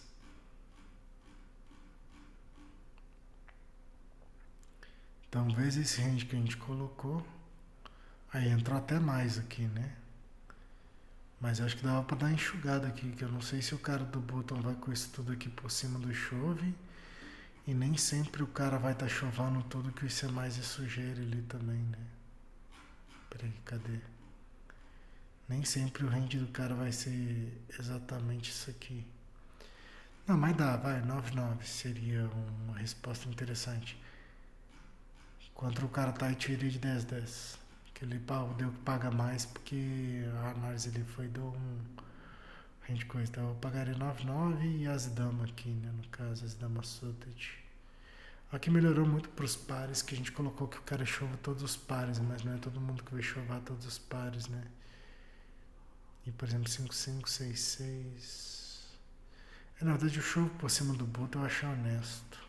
Então, vezes esse range que a gente colocou, aí entrou até mais aqui, né? Mas eu acho que dava pra dar uma enxugada aqui, que eu não sei se o cara do bottom vai com isso tudo aqui por cima do chove. E nem sempre o cara vai estar chovando tudo, que isso é mais sujeira ali também, né? Peraí, cadê? Nem sempre o range do cara vai ser exatamente isso aqui. Não, mas dá, vai, 9-9 seria uma resposta interessante. Contra o cara tight iria de 10-10. Que ele deu que paga mais porque a análise ele foi do range coisa. Então eu pagaria 9-9 e as damas aqui, né? No caso, as damas suited. Aqui melhorou muito para os pares, que a gente colocou que o cara chova todos os pares, mas não é todo mundo que vai chovar todos os pares, né? E por exemplo, 5-5, 6-6. Na verdade, o chovo por cima do bottom eu acho honesto.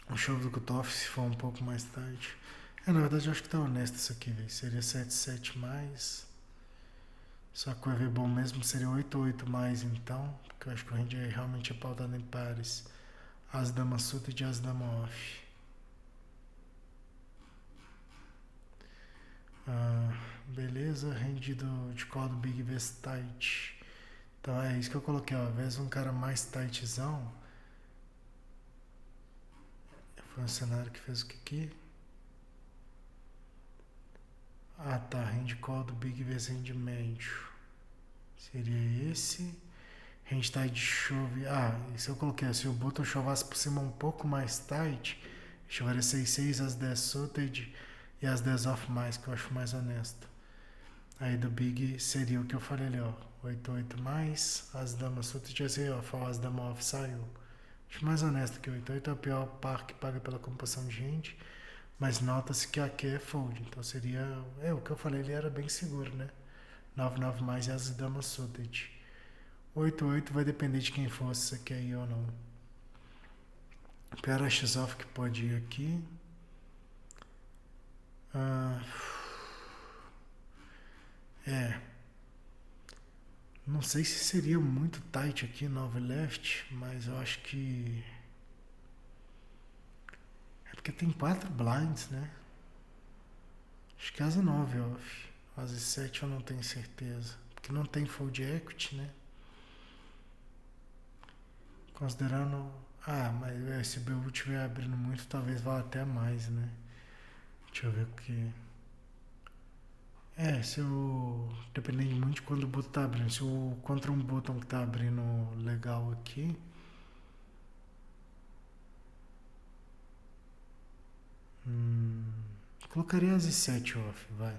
O chovo do cutoff, se for um pouco mais tarde. Na verdade, eu acho que tá honesto isso aqui, velho. Seria 7-7 mais. Só que o EV bom mesmo seria 8-8 mais, então. Porque eu acho que o range realmente é pautado em pares. As damas suited e as damas off. Beleza, range de call do Big vs tight. Então é isso que eu coloquei, ó. Ao invés de um cara mais tightzão, foi um cenário que fez o que aqui? Ah tá, range call do Big vs range médio. Seria esse. Range tight de chove. Isso eu coloquei. Se o bottom chovasse por cima um pouco mais tight, choveria 6-6, as 10 suited e as 10 off mais, que eu acho mais honesto. Aí do Big seria o que eu falei ali, ó. 8-8 mais, as damas suited ia ser off, as damas off saiu. Acho mais honesto que 8-8 é o pior par que paga pela composição de gente, mas nota-se que aqui é fold, então seria. O que eu falei ele era bem seguro, né? 9-9 mais e as damas suited. 8-8 vai depender de quem fosse, se quer ir ou não. Pior X-off que pode ir aqui. Não sei se seria muito tight aqui 9 left, mas eu acho que. É porque tem 4 blinds, né? Acho que asa 9 off. Asa 7 eu não tenho certeza. Porque não tem fold equity, né? Considerando. Mas se o BU estiver abrindo muito, talvez vá até mais, né? Deixa eu ver o que. Se eu. Dependendo muito de quando o bottom tá abrindo. Se o contra um bottom que tá abrindo legal aqui. Colocaria as 7 off, vai.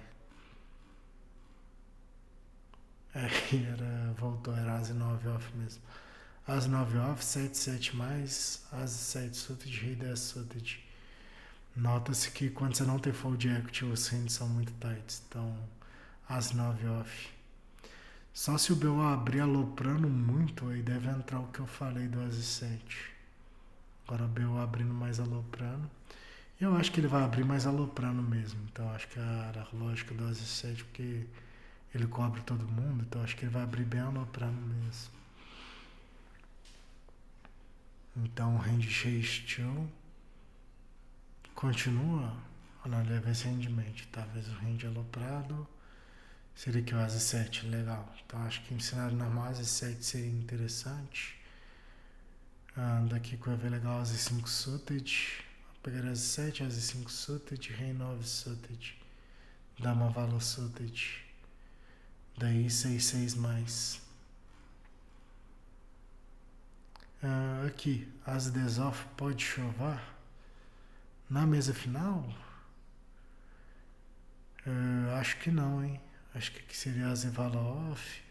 Voltou, era as 9 off mesmo. As 9 off, 7-7 mais, as 7 suited, rei 10 suited. Nota-se que quando você não tem fold equity, os hands são muito tights. Então, as 9 off. Só se o BO abrir aloprando muito, aí deve entrar o que eu falei do as 7. Agora o BO abrindo mais aloprando. Eu acho que ele vai abrir mais aloprando mesmo. Então, acho que era a lógica do as 7, porque ele cobre todo mundo. Então, acho que ele vai abrir bem aloprando mesmo. Então, range cheio steel. Continua. Não, ele vai ser rendimento. Talvez o range aloprado Seria que o Asa 7, legal. Então acho que em cenário normal Asa 7 seria interessante. Daqui que vai ver legal Asa 5 suited. Pegar Asa 7, Asa 5 suited, Rei 9 suited. Dama valor suited. Daí 6 mais. Aqui, Asa 10 off pode chovar. Na mesa final? Acho que não, hein? Acho que aqui seria Asa e vala off.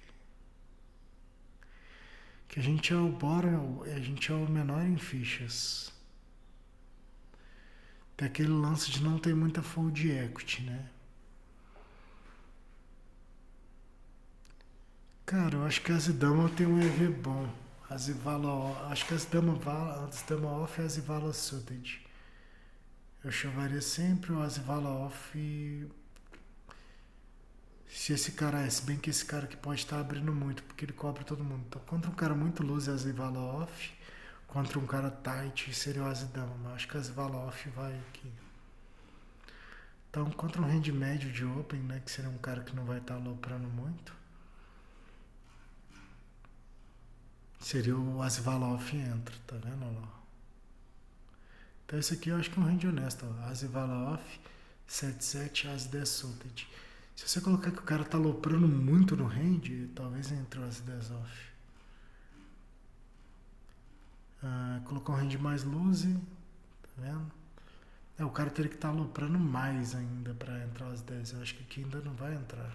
Que a gente é o menor em fichas. Tem aquele lance de não ter muita fold equity, né? Cara, eu acho que as dama tem um EV bom. As vala, acho que as dama off e as vala suited. Eu chamaria sempre o as vala off. Se esse cara se bem que esse cara que pode estar abrindo muito, porque ele cobre todo mundo. Então, contra um cara muito loose, as vala off. Contra um cara tight, seria o as dama. Mas acho que as vala off vai aqui. Então, contra um range médio de open, né, que seria um cara que não vai estar aloprando muito, seria o as vala off entra, tá vendo lá? Então esse aqui eu acho que é um range honesto, ó. As vala off, 7-7, as 10 suited. Se você colocar que o cara tá aloprando muito no range, talvez entre o as 10 off. Colocou um range mais loose, tá vendo? O cara teria que estar aloprando mais ainda para entrar as 10. Eu acho que aqui ainda não vai entrar.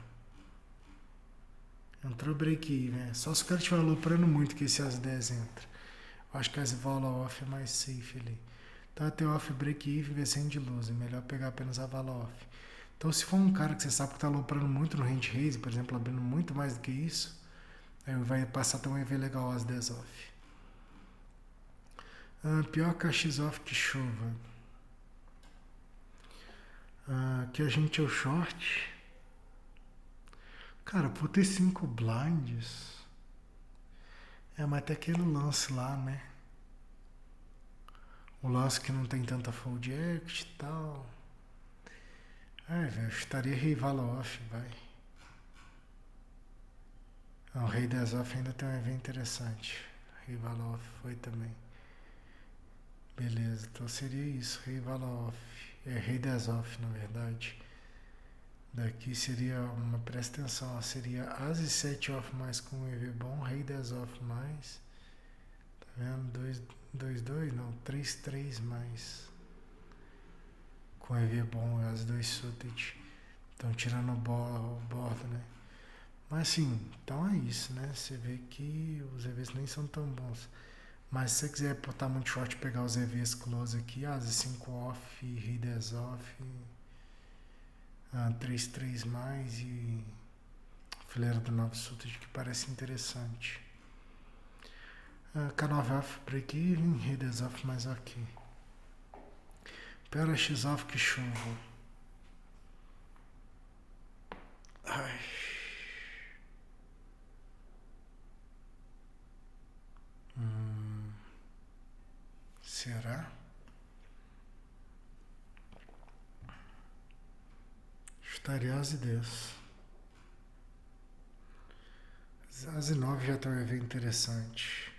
Entrou break-even. Só se o cara estiver aloprando muito que esse as 10 entra. Eu acho que as vala off é mais safe ali. Então até off break-even vai ser de lose. Melhor pegar apenas a vala off. Então se for um cara que você sabe que está aloprando muito no range raise, por exemplo, abrindo muito mais do que isso, aí vai passar a ter um EV legal as 10 off. Pior que a X off que chova. Que a gente é o short. Cara, por ter 5 blinds. Mas tem aquele lance lá, né? O lance que não tem tanta fold equity e tal. Velho, eu estaria rei vala off, vai. O rei 10 off ainda tem um evento interessante. Rei vala off foi também. Beleza, então seria isso, rei vala off. Rei 10 off, na verdade. Daqui seria uma, presta atenção, ó, seria as e 7 off mais com um EV bom, rei 10 off mais. Tá vendo? 2-2, não, 3-3 mais. Com EV bom, as 2 suited. Então tirando o bordo, né? Mas assim, então é isso, né? Você vê que os EVs nem são tão bons. Mas se você quiser botar muito short, pegar os EVs close aqui, as 5 off, rei 10 off, 3-3 mais e fileira do 9 suited, que parece interessante. K9 off, break even, rei 10 off mais aqui. Pera X off que chuva. Ai. Será? Estaria as ideias. As 9 já tem um evento interessante.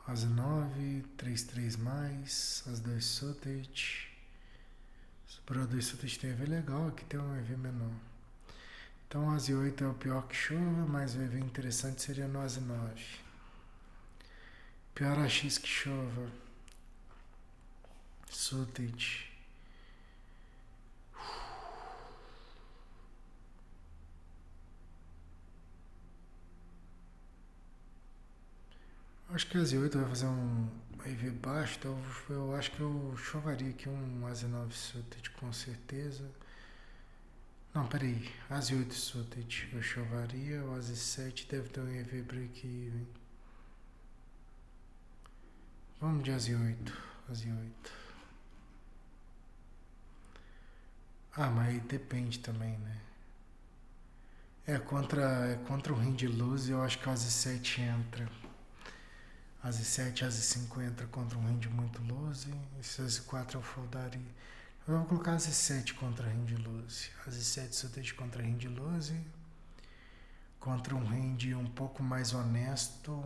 As 9, 3-3 mais, as 2 suited. Sobrou 2 suited tem EV legal, aqui tem um EV menor. Então as 8 é o pior que chova, mas o EV interessante seria no as 9. Pior AX que chova. Suited. Acho que a Z8 vai fazer um EV baixo, então eu acho que eu chovaria aqui um Asa 9 suited com certeza. Não, peraí, Asa 8 suited eu chovaria, o Asa 7 deve ter um EV break-even. Vamos de Asa 8, Asa 8. Mas aí depende também, né? Contra o range lose, eu acho que o Asa 7 entra. As 7, as 5 entra contra um range muito loose. Esse as 4 eu foldaria. Eu vou colocar as E7 contra hand lose. As E7 suited contra hand lose. Contra um hand um pouco mais honesto.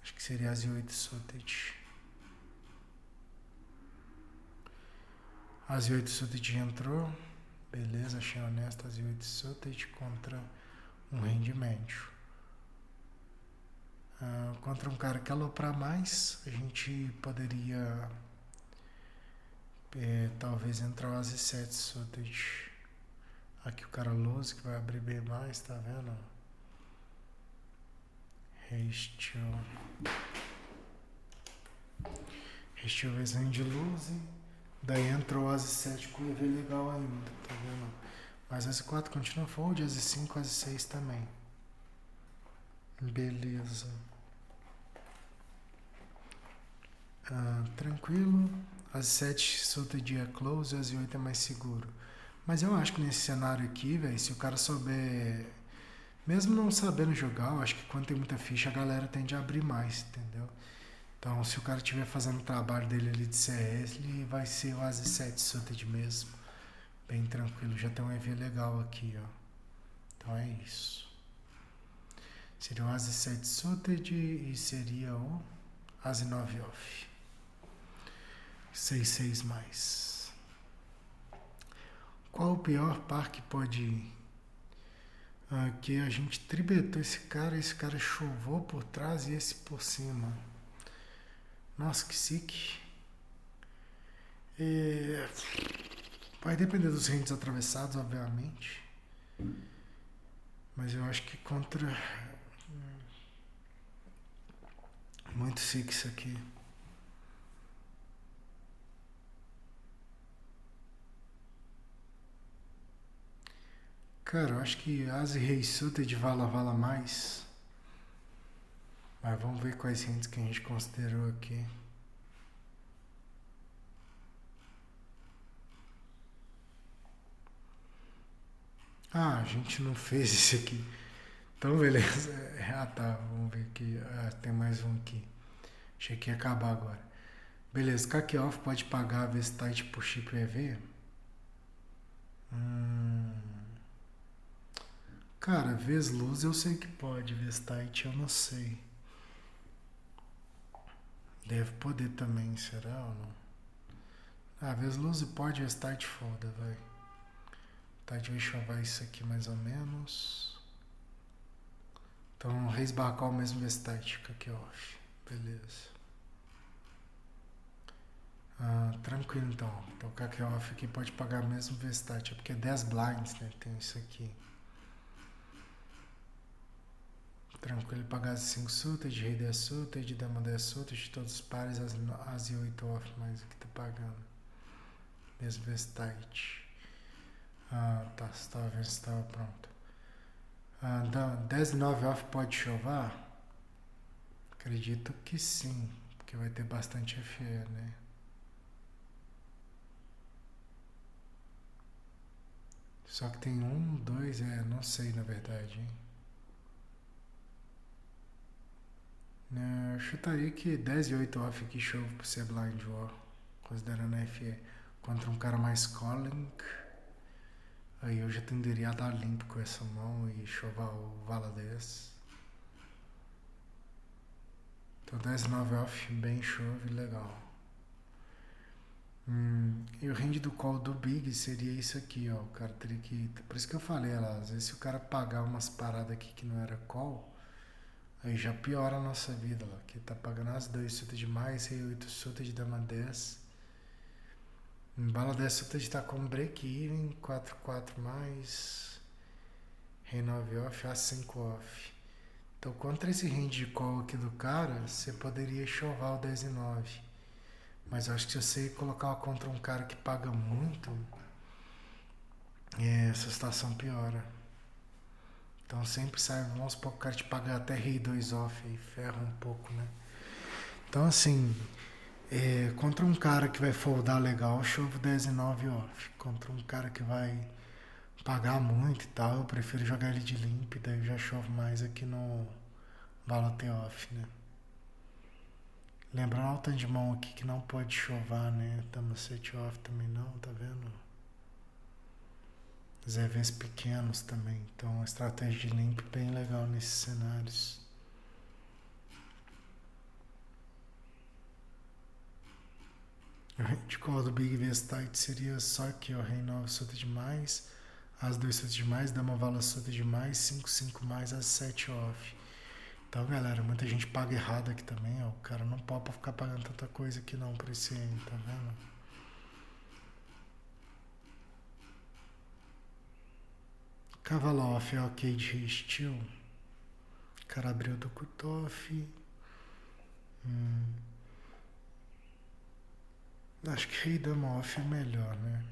Acho que seria as E8 suited. As E8 suited entrou. Beleza, achei honesto. As E8 suited contra um hand médio. Contra um cara que aloprar mais, a gente poderia talvez entrar o As E7 suited. Aqui o cara lose que vai abrir bem mais, tá vendo? Restiu vezes hand lose. Daí entrou o As E7 com EV legal ainda, tá vendo? Mas As E4 continua fold, As E5, As E6 também. Beleza. Tranquilo. As E7 solta dia close, As E8 é mais seguro. Mas eu acho que nesse cenário aqui, velho, se o cara souber, mesmo não sabendo jogar, eu acho que quando tem muita ficha a galera tende a abrir mais, entendeu? Então se o cara estiver fazendo o trabalho dele ali de CS, ele vai ser o As E7 suited mesmo. Bem tranquilo, já tem um EV legal aqui, ó. Então é isso. Seria o As E7 suited e seria o As E9 off. 6-6 mais. Qual o pior par que pode ir? Aqui a gente tribetou esse cara chovou por trás e esse por cima. Nossa, que sick. Vai depender dos hands atravessados, obviamente. Mas eu acho que contra... Muito sick isso aqui. Cara, eu acho que As e Rei suited vala mais. Mas vamos ver quais hands que a gente considerou aqui. A gente não fez esse aqui. Então, beleza. Tá. Vamos ver aqui. Tem mais um aqui. Achei que ia acabar agora. Beleza. Kaki-off pode pagar a Vestite por chip EV? Cara, vez luz eu sei que pode. Vestite eu não sei. Deve poder também, será ou não? Vez luz pode, Vestite foda, vai. Tá, deixa eu chavar isso aqui mais ou menos. Então, Reis Barcal mesmo Vestite, Kaki-off. Beleza. Tranquilo então. Então o Kaki-off aqui pode pagar mesmo Vestite, porque é 10 blinds, né? Tem isso aqui. Tranquilo, pagar as 5 suited, Rei 10 suited, Dama 10 suited, todos os pares, as E8 off mais o que tá pagando. Mesmo Vestite. Tá, você tava vendo se tava pronto. 10 e 9 off pode chovar? Acredito que sim, porque vai ter bastante FE, né? Só que tem 1, 2, não sei na verdade, hein? Eu chutaria que 10 e 8 off aqui chove por ser blind war, considerando a FE. Contra um cara mais calling, aí eu já tenderia a dar limpo com essa mão e chovar o vala 10. Então 10 e 9 off, bem chove, legal. E o range do call do Big seria isso aqui, ó. O cara teria que... Por isso que eu falei, lá, às vezes se o cara pagar umas paradas aqui que não era call, aí já piora a nossa vida lá. Que tá pagando as 2 suited de mais, Rei 8 suited de Dama 10. Bala 10 suited tá com break-even, 4-4 mais, Rei 9 off, A5 off. Então contra esse range de call aqui do cara, você poderia chovar o 10 e 9. Mas eu acho que se você colocar contra um cara que paga muito, essa situação piora. Então sempre sai, vamos supor que o cara te paga até Rei 2 off e ferra um pouco, né? Então assim, contra um cara que vai foldar legal, chovo 10 e 9 off. Contra um cara que vai pagar muito e tal, eu prefiro jogar ele de limp, daí eu já chovo mais aqui no Bala T off, né? Lembrando o tanto de mão aqui que não pode chover, né? Estamos set off também não, tá vendo? Os eventos pequenos também. Então, uma estratégia de limpo bem legal nesses cenários. O range call do Big Vestite seria só aqui, ó. Rei 9 solta demais, As 2 solta demais, Dama Vala solta demais, 5 mais, As 7 off. Então, galera, muita gente paga errado aqui também, ó. O cara não pode ficar pagando tanta coisa aqui não pra esse M, tá vendo? Cavalo off é ok de estilo. O cara abriu do cutoff. Acho que rei dama off é melhor, né?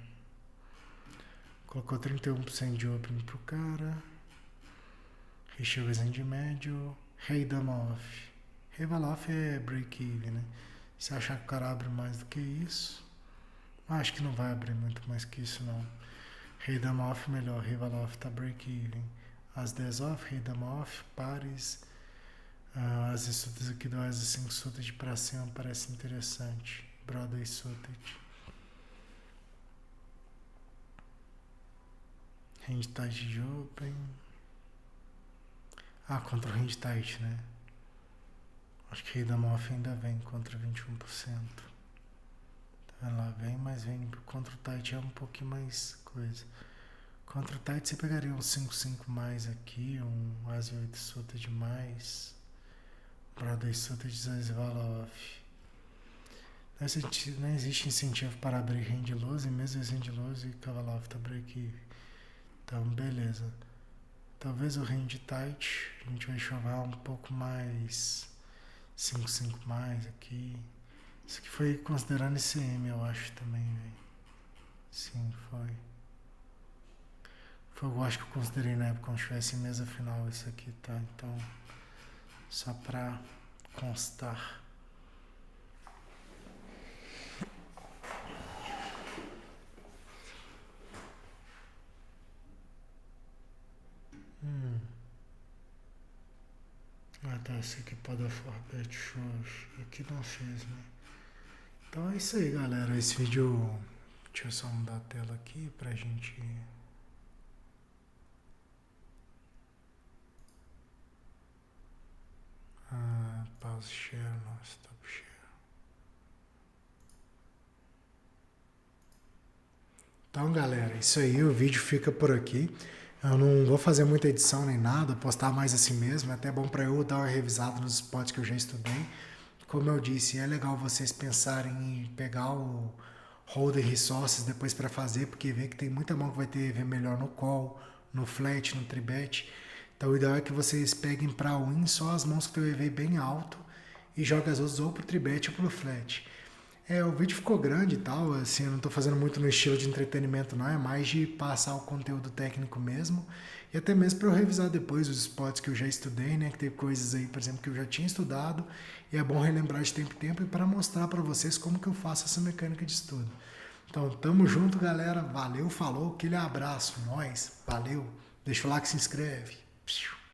Colocou 31% de opening pro cara. Recheiozinho de médio. Rei dama off. Rei vala off é break-even, né? Se achar que o cara abre mais do que isso, acho que não vai abrir muito mais que isso, não. Rei dama off melhor. Rei vala off tá break-even. As 10 off, rei dama off, pares. As estudas aqui do As 5 suited pra cima parece interessante. Broadway suited. Range tight de open. Contra o range tight, né? Acho que rei dama off ainda vem contra 21%. Tá lá, vem, mas vem contra o tight é um pouquinho mais coisa. Contra o tight você pegaria um 5 mais aqui, um As 8 suited mais. Broadway suited de As vala off. Não existe incentivo para abrir hand loose, e mesmo esse hand loose e cavalo off tá break. Então, beleza. Talvez o hand tight, a gente vai chover um pouco mais 5 mais aqui. Isso aqui foi considerando esse M, eu acho também, velho. Sim, foi. Eu acho que eu considerei na época quando tivesse mesa final isso aqui, tá? Então, só pra constar. Tá, esse aqui pode format shows. Aqui não fez, né? Então é isso aí, galera. Esse vídeo. Deixa eu só mudar a tela aqui pra gente. Pause share, não, stop share. Então, galera, isso aí. O vídeo fica por aqui. Eu não vou fazer muita edição nem nada, postar mais assim mesmo. É até bom para eu dar uma revisada nos spots que eu já estudei. Como eu disse, é legal vocês pensarem em pegar o Holder Resources depois para fazer, porque vê que tem muita mão que vai ter EV melhor no call, no flat, no tribet. Então o ideal é que vocês peguem para win só as mãos que tem o EV bem alto e joguem as outras ou pro tribet ou pro flat. O vídeo ficou grande e tal, assim, eu não tô fazendo muito no estilo de entretenimento não, é mais de passar o conteúdo técnico mesmo, e até mesmo para eu revisar depois os spots que eu já estudei, né, que teve coisas aí, por exemplo, que eu já tinha estudado, e é bom relembrar de tempo em tempo e para mostrar para vocês como que eu faço essa mecânica de estudo. Então, tamo junto, galera, valeu, falou, aquele abraço, nós, valeu, deixa o like, se inscreve.